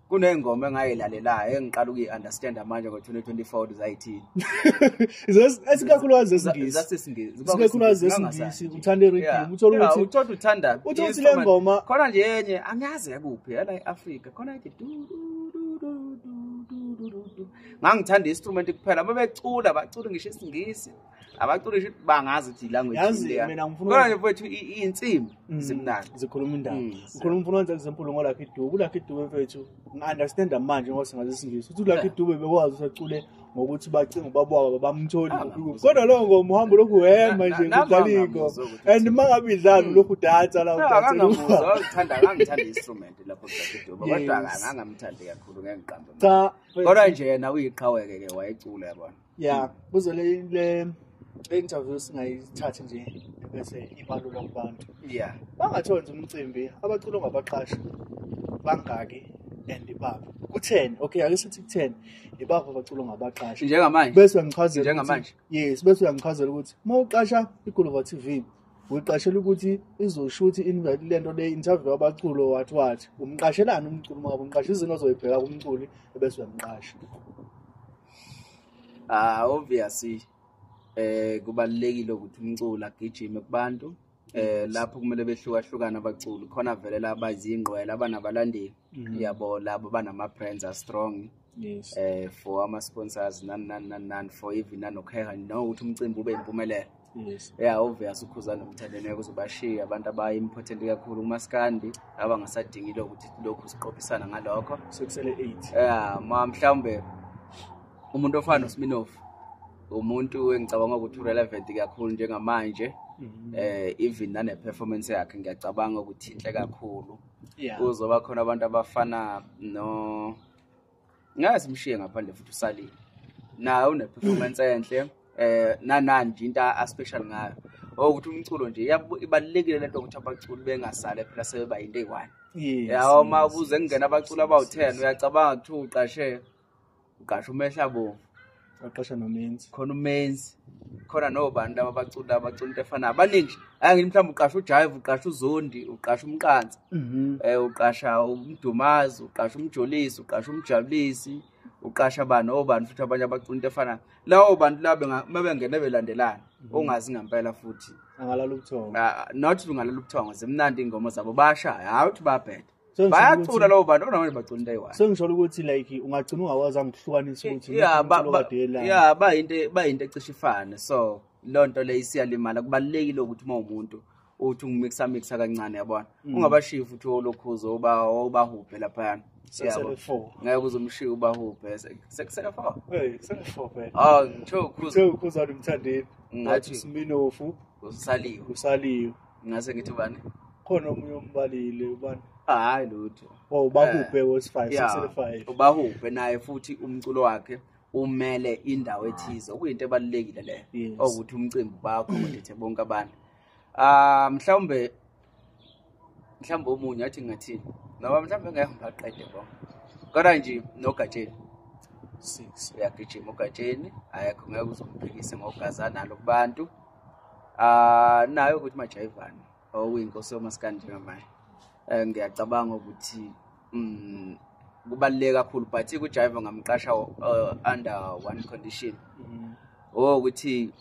kunengoma engayilalelayo engiqala ukuyi-understand manje ngo-2024 zayithini esikakhulukazi esingisi uthanda irhythm uthola ukuthi le ngoma khona nje yenye angazi yakuphi yala e-Africa khona ithi ngangithanda instrument kuphela babecula bacula ngisho isingisi abaculi nje bangazi ukuthi language yazi mina ngifuna kodwa mfowethu insimbi zimnandi zikhuluma indaba ukhuluma ufuna wenza example ngoLucky Dube mfowethu ngi-understand manje ngoba singazi isingisi uthi uLucky Dube bekwazi ukucule ngokuthi bacinga ubabwaba bamtholi kodwa lo ngoma uhambo lokhu wema nje kudlala ingoma and mangabe idlala lokhu dansa la ngangithanda instrument lapho kuLucky Dube kodwa angangamthandi kakhulu ngengiqambe kodwa nje yena uyiqhaweke ke wayecula yabona buzo le interview singayithatha nje bese ibalula kubantu bangathonza umcimbi abacula ngabaqashi bangaki and baba ku10 okay ake sithi ku10 ibaba abacula ngabaqashi njengamanje bese ngichazela njengamanje yes bese uyangichazela ukuthi mawuqasha iGolova TV uyiqashela ukuthi izoshuthi lento le interview abaculo wathi umqashelana umculo mabo umqasha izinto ozoyibheka kumculi bese uyamqasha obviously kubalekile ukuthi umculo agijime kubantu lapho kumele behlukahlukana abaculi khona vele laba izingqwele abanabalandeli yabo labo banama brands are strong yes for ama sponsors nan for even nanokheha no ukuthi umcimbi ube impumelelo yes obviously ukhuzana nomthandene kuzobashiya abantu abayi-important kakhulu kumaskandi abangasadingile ukuthi lokhu siqophisana ngalokho sekusele 8 mhlawumbe umuntu ofana noSminoff umuntu engicabanga ukuthi relevant kakhulu njengamanje. Even nane performance yakhe ngiyacabanga ukuthi inhle kakhulu. Kuzoba khona abantu abafana no ngasimshiye ngaphandle futhi usalile. Nayo une performance enhle nananje into a special ngayo. Ukuthi umculo nje ibalekile lento ukuthi abaculi bengasale phela sebeba into eyi1. Yawo mabuze ngena abaculi abawu10 uyacabanga ukuthi uqashe umehlabo. Waqasha noMenzi. Khona uMenzi. Khona nobani abaculi efana abaningi. Ayengini mhlawumbe uqasha uJive, uqasha uZondi, uqasha uMqansi. Uqasha uMdumazi, uqasha uMjolisi, uqasha uMjabulisi, uqasha obani futhi abanye abaculi efana. Lawo bantu labe mabengene belandelana. Ongazi ngempela futhi. Angalala ubuthongo. Not ungalala ubuthongo, zemnandi ingoma zabo bashaya, awuthi babhede. Bayacula lawo bantu onamanje bacula into eyi1. So ngisho ukuthi like ungagcina ungawazanga ukuhlukanisa ukuthi bayinto ecishe ifane. So lonto le isiyalimala kubalekile ukuthi uma umuntu uthi ungimixa kancane yabona. Ungabashiya futhi olokhuzo ubahuphe lapha. Ngeke uzomshiya ubahuphe sekusele 4. Sekusele 4 phela. Ngitsho ukhuza umthandeni. Ngathi Sminofu usaliwe. Ngase ngithi bani? Khona omunye umbalile ubani? Hayi lutho. Ubahuphe was5 675. Ubahuphe naye futhi umculo wakhe umele indawo ethize. Okuyinto ebalekile le. Ukuthi umcimbi bakho ukuthi bonke abantu. Mhlawumbe omunye athi ngathini? Noma mhlawumbe ngeke ngaqede bonke. Kodwa nje nogatsheni 6 uyagijima ugatsheni ayekho ngeke uzomphikise ngogazana lo kubantu. Nayo ukuthi majayivani oyinkosi yomaskandi njengamanje. Ngiyacabanga ukuthi kubaluleke kakhulu but kuJive ngamqasha under one condition. Ukuthi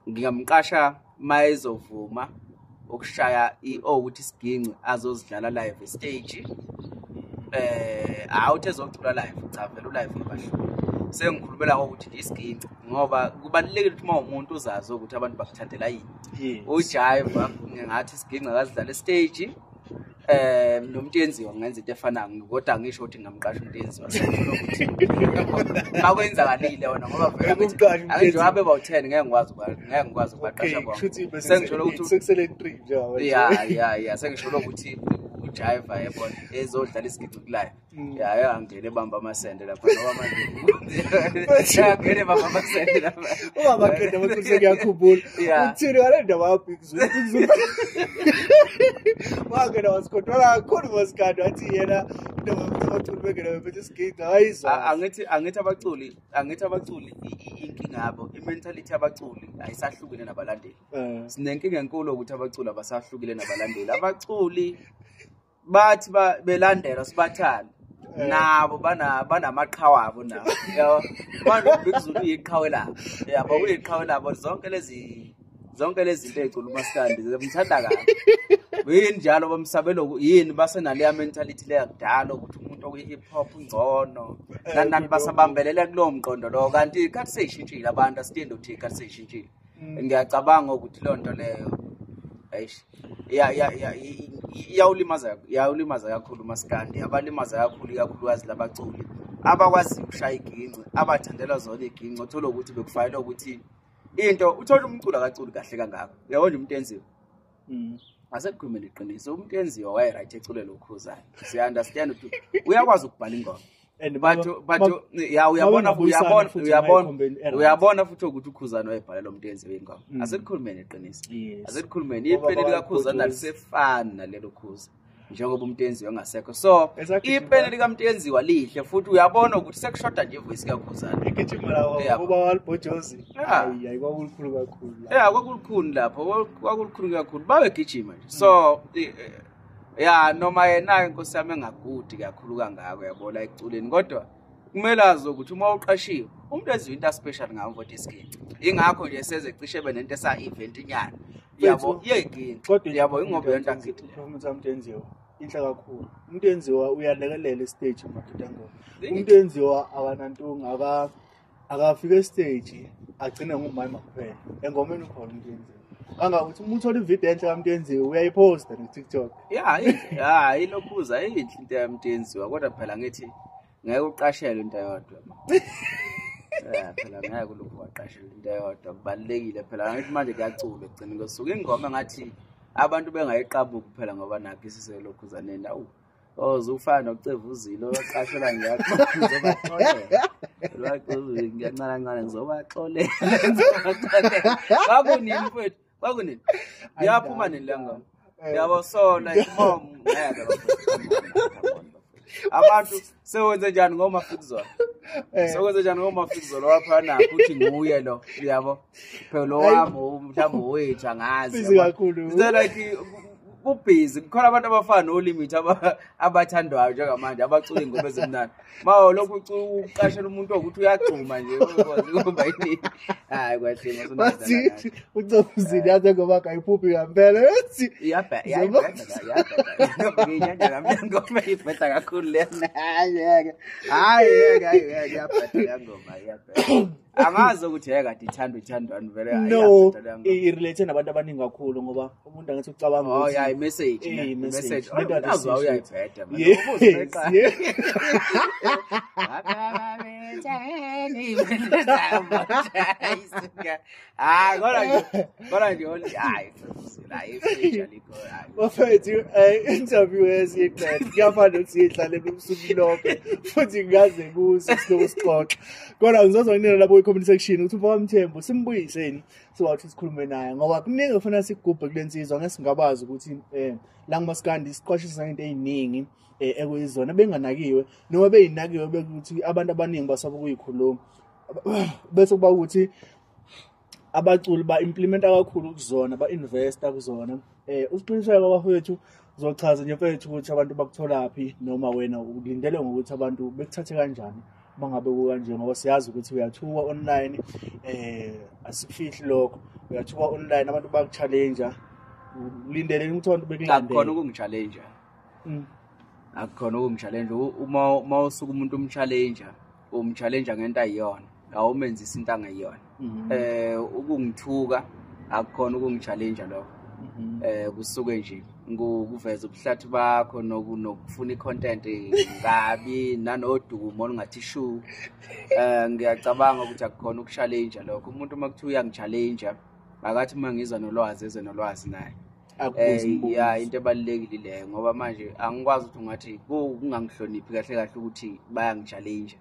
ngingamqasha mayezovuma ukushaya ukuthi isiginci azozidlala live stage. Awuthi ezocula live cha vele ulive ngabashulu. Sengikhulumela ukuthi isiginci ngoba kubalulekile ukuthi uma umuntu uzazi ukuthi abantu bakuthandela yini. uJive ngingathi isiginci akazidlala stage. Nomtenziwa ngenza into efanayo kodwa ngisho ukuthi ngamqasha umtenziwa akwenzakalile wona ngoba vele angijawabe about10 ngeke ngikwazi ukubaqasha bonke. Sengisholo ukuthi sekusele 3 nje. Sengisholo ukuthi uJive yebona ezodlala isigidi kulive. Angene bamba amasende lapha ngoba manje angene bamba amasende lapha. Ungabaqeda bakuthi ngiyakhumbula. Uthini walenda wabhikizwe. Wangena wasikhotola kakhulu wasikade wathi yena abaculi bengena bephethe isigidi hayizwa. Angithi abaculi inkinga yabo imentality abaculi ayisahlukile nabalandeli. Sinenkinga enkulu ukuthi abaculi abasahlukile nabalandeli. Abaculi bathi belandela sibathanda nabo banamaqhawe abo nabo. Yabo bikuzulu uyiqhawe labo. Yabo uyiqhawe labo zonke lezi zinto ezicula umaskandi zimthanda kabi. Yini njalo bamsabelo yini basenaleya mentality leya kudala ukuthi umuntu okuhip hop ngcono nani basabambelele kulowo mqondo lo kanti ikhathi seyishintshile abantu asitende ukuthi ikhathi seyishintshile. Ngiyacabanga ukuthi lonto leyo iyawulimaza kakhulu umaskandi. Abalimaza kakhulukazi labaculi abakwazi ukushaya iginci abathandela zona iginci uthola ukuthi bekufanele ukuthi into uthola umculo akaculi kahle kangako. Uyabona uMtenziwa asekukhulumela iqiniso uMtenziwa wayeright eculela ukhuzayo. Siya understand ukuthi uyakwazi ukubhala ingoma uyabona futhi ukuthi ukhuzana wayebhalela uMtenziwa ingoma. Asekukhulumela iqiniso. Asekukhulumela ipeni likakhuzana lisefana nalelo khuza njengoba uMtenziwa engasekho. So ipeni likaMtenziwa lihle futhi uyabona ukuthi sekushoda nje ivoice kakhuzana. Igijima lawo ngoba walibhojozi. Hayi kwakukhulu kakhulu. Kwakukhulu lapho kwakukhulu kakhulu babegijima nje. So noma yena inkosi yami engagudi kakhulu kangako yabona eculeni kodwa kumele azi ukuthi uma uqashiwe umuntu eziwe into special ngawo mfowethu isigidi. Ingakho nje seze cishe benento esa event inyana. Yabo yeginci yabo ingoba yonto angidi. Performance uMtenziwa inhle kakhulu. uMtenziwa uyalekelela stage madoda ngoma. uMtenziwa akanantunga akafika stage agcina ngumama kuphela. Engomeni ukhona uMtenziwa. Angakuthi umuntu uthola ivideo enhle kaMtenziwa uyayiposta no TikTok. Ilokhuza inhle into yaMtenziwa kodwa phela ngithi ngeke uqashele into eyodwa. phela ngeke ulokhu waqashela into eyodwa kubalekile phela ngithi manje kuyacula egcina ngosuku ingoma ngathi abantu bengayiqabuki phela ngoba nakho isiselokhu zaneni awu ozufana nokuceva uzilo waqashela ngiyaxolela ngiyancane kancane ngizobaxolela bakunini mfowethu bakunini yaphuma nini la ngoma yabo so like mom ngeke abantu sewenze njani ngoma fikizona sewenze njani ngoma fikizona lapha na ukuthi nguye lo yabo phela lo wami mhlawumbe wethu angazi like kubhizi kukhona abantu abafana nolimit abathandwayo njengamanje abacula ingoma ezimnandi mawo lokhu uqashela umuntu ukuthi uyagcuma nje ngoba yini hayi kwahle masonto ucofuzini yaze ngoba kayiphuphi ngempela ethi iyabheka nginyanya ngamnyangoma ibheda kakhulu lena hayi iyabheda ngoma iyabheda angazi ukuthi kade ithandwani vele iyabheda irelate nabantu abaningi kakhulu ngoba umuntu angathi ucabanga ukuthi message azwa uyayibheda bafethu interview esiqeda kuyafana ukuthi sihlale ubusuku lonke futhi ngaze kuze sixoxe kodwa ngizozwa nginena lapho e-comment section ukuthi uMthembu simbuyiseni sowathi sikhulume naye ngoba kuningi ufuna sigubhe kulensizwa ngesingabazi ukuthi la ngumaskandi isiqwashisa into eziningi ekuyizona benganakiwe noma beyinakiwe bekuthi abantu abaningi basaba ukuyikhuluma bese kuba ukuthi abaculi ba implementa kakhulu kuzona ba investa kuzona usiqiniseka bafethu uzochaza nje mfethu ukuthi abantu bakutholapi noma wena ulindele ngokuthi abantu bekuthathe kanjani bangabe kanje ngoba siyazi ukuthi uyathuka online asikufihli lokho uyathuka online abantu bakuchallenge ulindele ukuthi abantu bekulandele akukhona ukungichallenge akukhona ukungichallenge uma usuka umuntu umchallenge umchallenge ngento ayiyona awumenzisa into angayiyona ukungithuka akukhona ukungichallenge lokho kusuke nje nguveza ubuhlathi bakho nokufuna icontent ngabi nanodumo olungathi shu ngiyacabanga ukuthi akukhona ukuchallenge lokho umuntu makuthiwa uyangichallenge akathi mangizwa nolwazi eze nolwazi naye ya into ebalekile leyo ngoba manje angikwazi ukuthi ungathi kungangihloniphi kahle kahle ukuthi bayangichallenge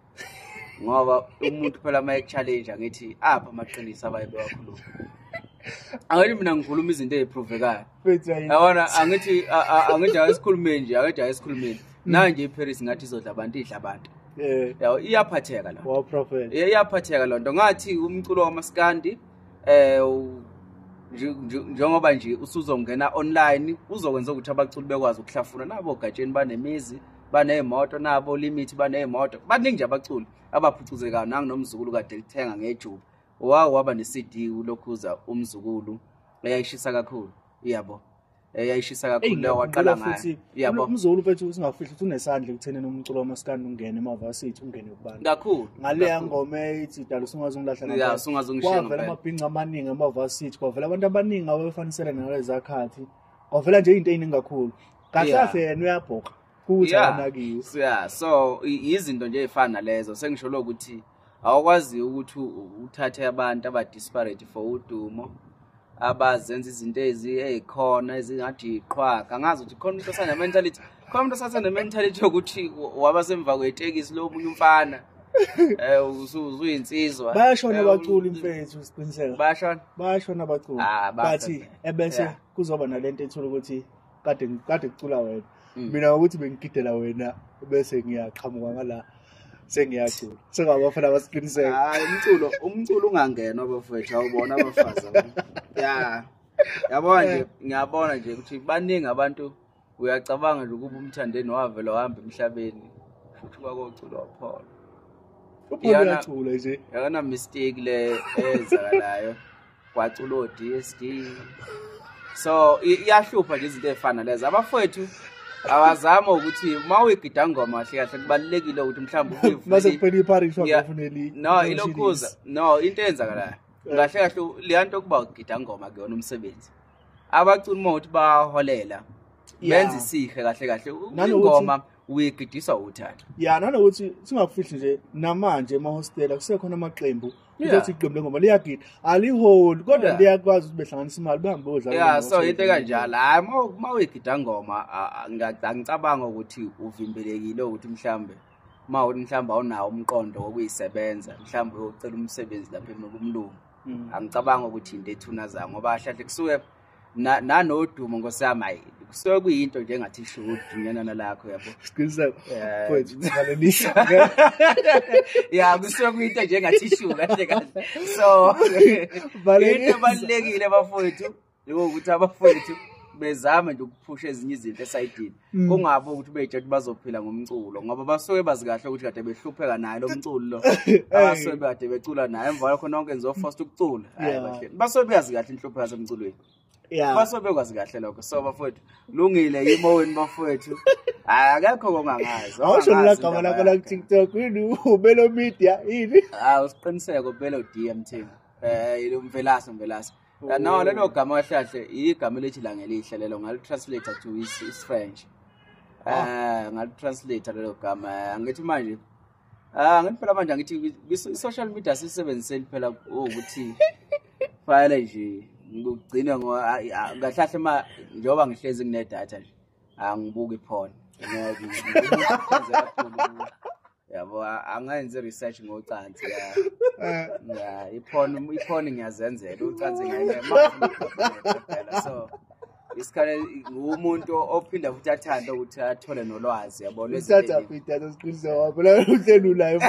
ngoba umuntu phela maye challenge ngithi apha amaqinisa abayibe kakhulu angithi mina ngikhuluma izinto eziprovekayo yabona angithi ayisikhulume nje ayisikhulumeni nanje iParis ngathi izodla abantu idla abantu yawo iyaphatheka la wa prophet iyaphatheka lonto ngathi umculo wamaskandi njengoba nje usuzongena online uzokwenza ukuthi abaculi bekwazi ukuhlafuna nabo gatsheni banemizi baneemoto nabo limit baneemoto baningi nje abaculi abaphucuzekayo nanginomzukulu kade lithenga ngejuba waba ne-CD ulokhuza umzukulu eyayishisa kakhulu yabo eyayishisa kakhulu leyo waqala ngayo yabo umzukulu mfethu usingafihli ukuthi unesandla ekutheneni umculo wamaskandi ungene emavasithi ungene kubantu kakhulu ngale yangoma ethi dala usungazungilahla ngapha ya usungazungishiya ngempela amabhinqa amaningi emavasithi kwavela abantu abaningi abafanisele ngalezi zakhathi kwavela nje into eziningi kakhulu kahle kahle yena uyabhoka ukuthi anakiwe so izinto nje ezifana lezo sengisho ukuthi awukwazi ukuthi uthathe abantu abadisparate for udumo abazenza izinto ezikhona ezingathi iqhwaga angazi ukuthi khona umuntu osana mentality khona umuntu osana mentality yokuthi wabasemva kwetekisi lo munye umfana uzuyinsizwa bayashona abaculi mfethu isiqiniseka bayashona abaculi bathi ebese kuzoba nalento ethola ukuthi kade kucula wena mina ukuthi bengigidela wena bese ngiyaqhamuka ngala sengiyacula sengabafana basiqiniseka hayi umculo ungangenwa bafethu awubona abafazi yabona nje ngiyabona nje ukuthi baningi abantu uyacabanga nje ukuba umthandeni wavela wahamba emhlabeni futhi kwakucula wapholo uyacula nje yakana mistake le ezakalayo kwacula oDSD so iyahlupha nje izinto ezifana lezi abafethu awazama ukuthi mawuyigida ngoma kahle kahle kubalekile ukuthi mhlawumbe mase kuphela iParis wakufuneli no ilokhuza no into eyenzakalayo kahle kahle liyanto kuba ugida ngoma kuyona umsebenzi abaculi ukuthi baholela benza isihe kahle kahle ingoma uyigidiswa uthando. Ya nanokuthi singakufihli nje namanje emahostela kusekhona amaqembu ukuthi iqembu lengoma liyagida aliholi kodwa liyakwazi ukuthi behlanganisa imali behambe bodla. Yeah, so into kanjalo hayi mawuyigida ngoma ngicabanga ukuthi uvimbelekile ukuthi mhlambe mhlawumbe awunawo umqondo wokuyisebenza mhlawumbe uyocela umsebenzi lapha eMlungu. Angicabanga ukuthi into ethuna za ngoba ahlahle kusuke nanodumo ngosama kusuke kuyinto nje ngathi shudu dunyana lakho yabo. Siqiniseko mfowethu balelisa. Yeah, kusuke kuyinto nje ngathi shudu kahle kahle. So into balekile bafowethu ukuthi abafowethu bezama nje ukuphusha ezinye izinto esayidini kungabe ukuthi bejeti bazophila ngomculo ngoba basuke bazi kahle ukuthi kade behlupheka naye lo mculo lo abasuke kade becula naye emva kwakho nonke ngizofosta ukucula hayi bahle basuke beyazi kahle inhlupho yasemculweni basuke bekwazi kahle lokho so bafowethu lungile yimoweni bafowethu akekho kongangazi awusho la gama lakho la TikTok yini ubelo media yini usiqiniseko belo DMT umvelasi no lelo gama kahle igama elithi la ngelihle lelo ngalitranslate to is French ngalitranslate lelo gama angithi manje ngithi phela manje ngithi social media sisebenziseni phela ukuthi file nje ngigcina ngahlahle njengoba ngihlezi ngine data nje angibuki porn yabo angenze research ngocansi iphone ngiyazenzela ucansi ngiyena so isikhala umuntu ophinda futhi athanda ukuthi athole nolwazi yabo lesithatha phita siqinise wabo la uhlelo live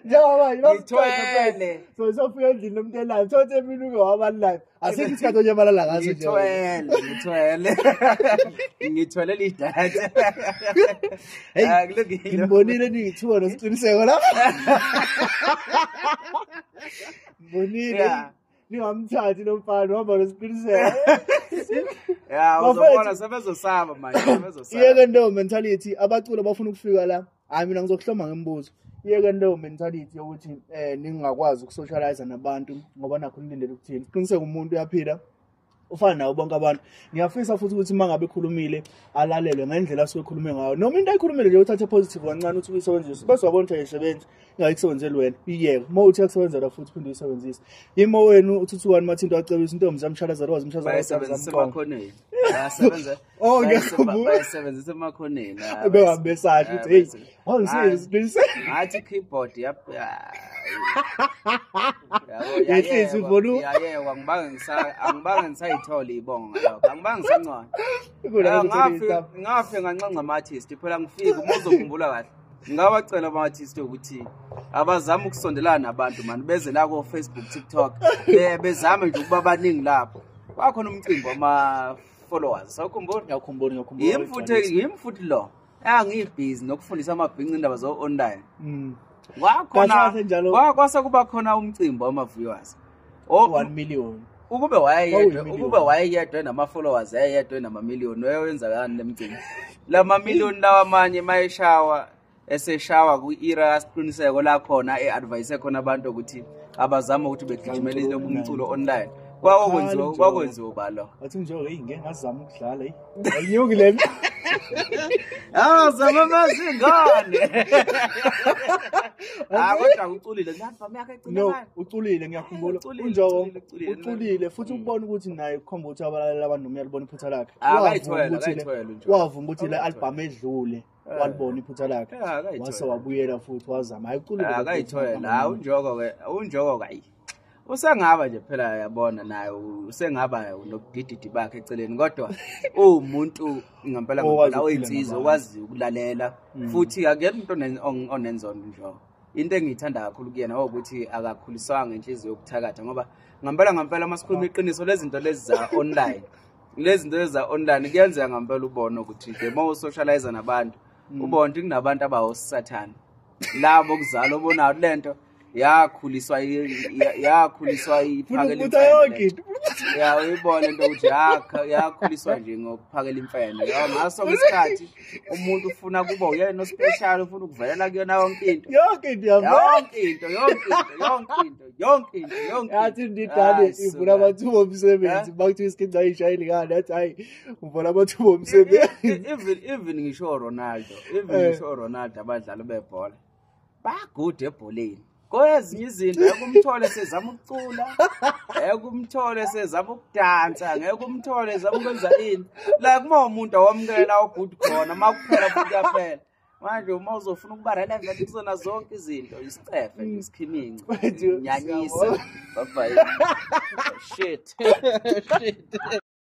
njengoba ngithwele so sofika endlini lomuntu live thothe mina uke waba live asithi isikhathi onyamalala ngaso nje ngithwele lidata ngibonile ningithuka nosiqiniseko la bonile ningamthathi nomfana waba nosiqiniseko uzobona sebezosaba manje sebezosaba iyeke ndo mentality abaculi abafuna ukufika la hayi mina ngizokuhloma ngembuzo iyeke ndo mentality yokuthi ningakwazi ukusocialize nabantu ngoba nakho nilindele ukuthini qiniseka umuntu uyaphila ufana nawo bonke abantu ngiyafisa futhi ukuthi mangabe ekhulumile alalelwe ngendlela asuke ekhulume ngayo noma into ayikhulumile nje uthathe positive kancane uthi uyisebenzise bese wabona ukuthi ayisebenzi ngayisebenzeli wena iyeke uma uthi akusebenzela futhi phinde uyisebenzise yimo wenu uthuthuwani mathinto acebisa into omzamshalaza lwazi umshalaza emakhoneni bayasebenza bayasebenzisa emakhoneni behambe sathi uthi hey awusize ngathi keyboard yehlezi uvolu angibanga ngisayithola ibongo ngalokho angibanga ngisancane ngafike ngancanca ama-artist phela ngifika uma uzokhumbula kahle ngawacela ama-artist ukuthi abazama ukusondelana nabantu mani beze la ko-Facebook TikTok bezame nje ukuba baningi lapho kwakhona umcimbi wama-followers sawukhumbula yimi futhi lo ngiyibhizi nokufundisa amabhinci indaba zo-online kwase kuba khona umcimbi wama-viewers 1 million ukube wayeyedwa nama-followers ayeyedwa nama-million wayewenzakani le mcimbi lama-million lawa amanye mayeshawa eseshawa ku-era yasiqiniseko la khona e-advise khona abantu ukuthi abazama ukuthi begijimele lobu umculo online kwakwenziwa balo athi njengoba ngeke ngazama ukudlala ayinyuki lena zama mazingane kodwa uculile ngapha yakhe ecina uculile ngiyakhumbula unjongo uculile futhi ukubona ukuthi naye ukhomba ukuthi abalaleli abantu noma uyalibona iphutha lakhe wavuma ukuthi le album edlule walibona iphutha lakhe wase wabuyela futhi wazama ayiculile akayithola unjoko kayi usengaba nje phela yabona naye usengaba nokudididi bakhe eceleni kodwa umuntu ngempela oyinsizwa okwazi ukulalela futhi akuyena umuntu onenzondo njo into engiyithanda kakhulu kuyena ukuthi akakhuliswanga inhliziyo yokuthakatha ngoba ngempela masikhuluma iqiniso lezinto lezi za online kuyenzeka ngempela ubone ukuthi nje mawusocialize nabantu ubone ukuthi kunabantu abawosathana labo okuzala obonayo lento yakhuliswa iphakele Ya uyibona into ukuthi yakhuliswa nje ngokuphakela imfene. Ya ngaso isikhathi umuntu ufuna kuba uyena ospecial ufuna ukuvelela kuyona yonke into. Yonke into yonke into. Yathi ndidane ivula amathuba omsebenzi bakuthiwa isikhinca ayishayeli ngani athi hayi uvula amathuba omsebenzi. Even ngisho Ronaldo abadlali bebhola bagood ebholeni. Kwezinye izinto ekumthole sezama ukucula, ekumthole sezama ukudansa, ngeke umthole ezama ukwenza ini. La kuma umuntu awamukela ogood khona makuphela futhi yaphela. Manje uma uzofuna ukuba relevant kuzona zonke izinto isicefe isikhiminci nyanyisa bye. Shit.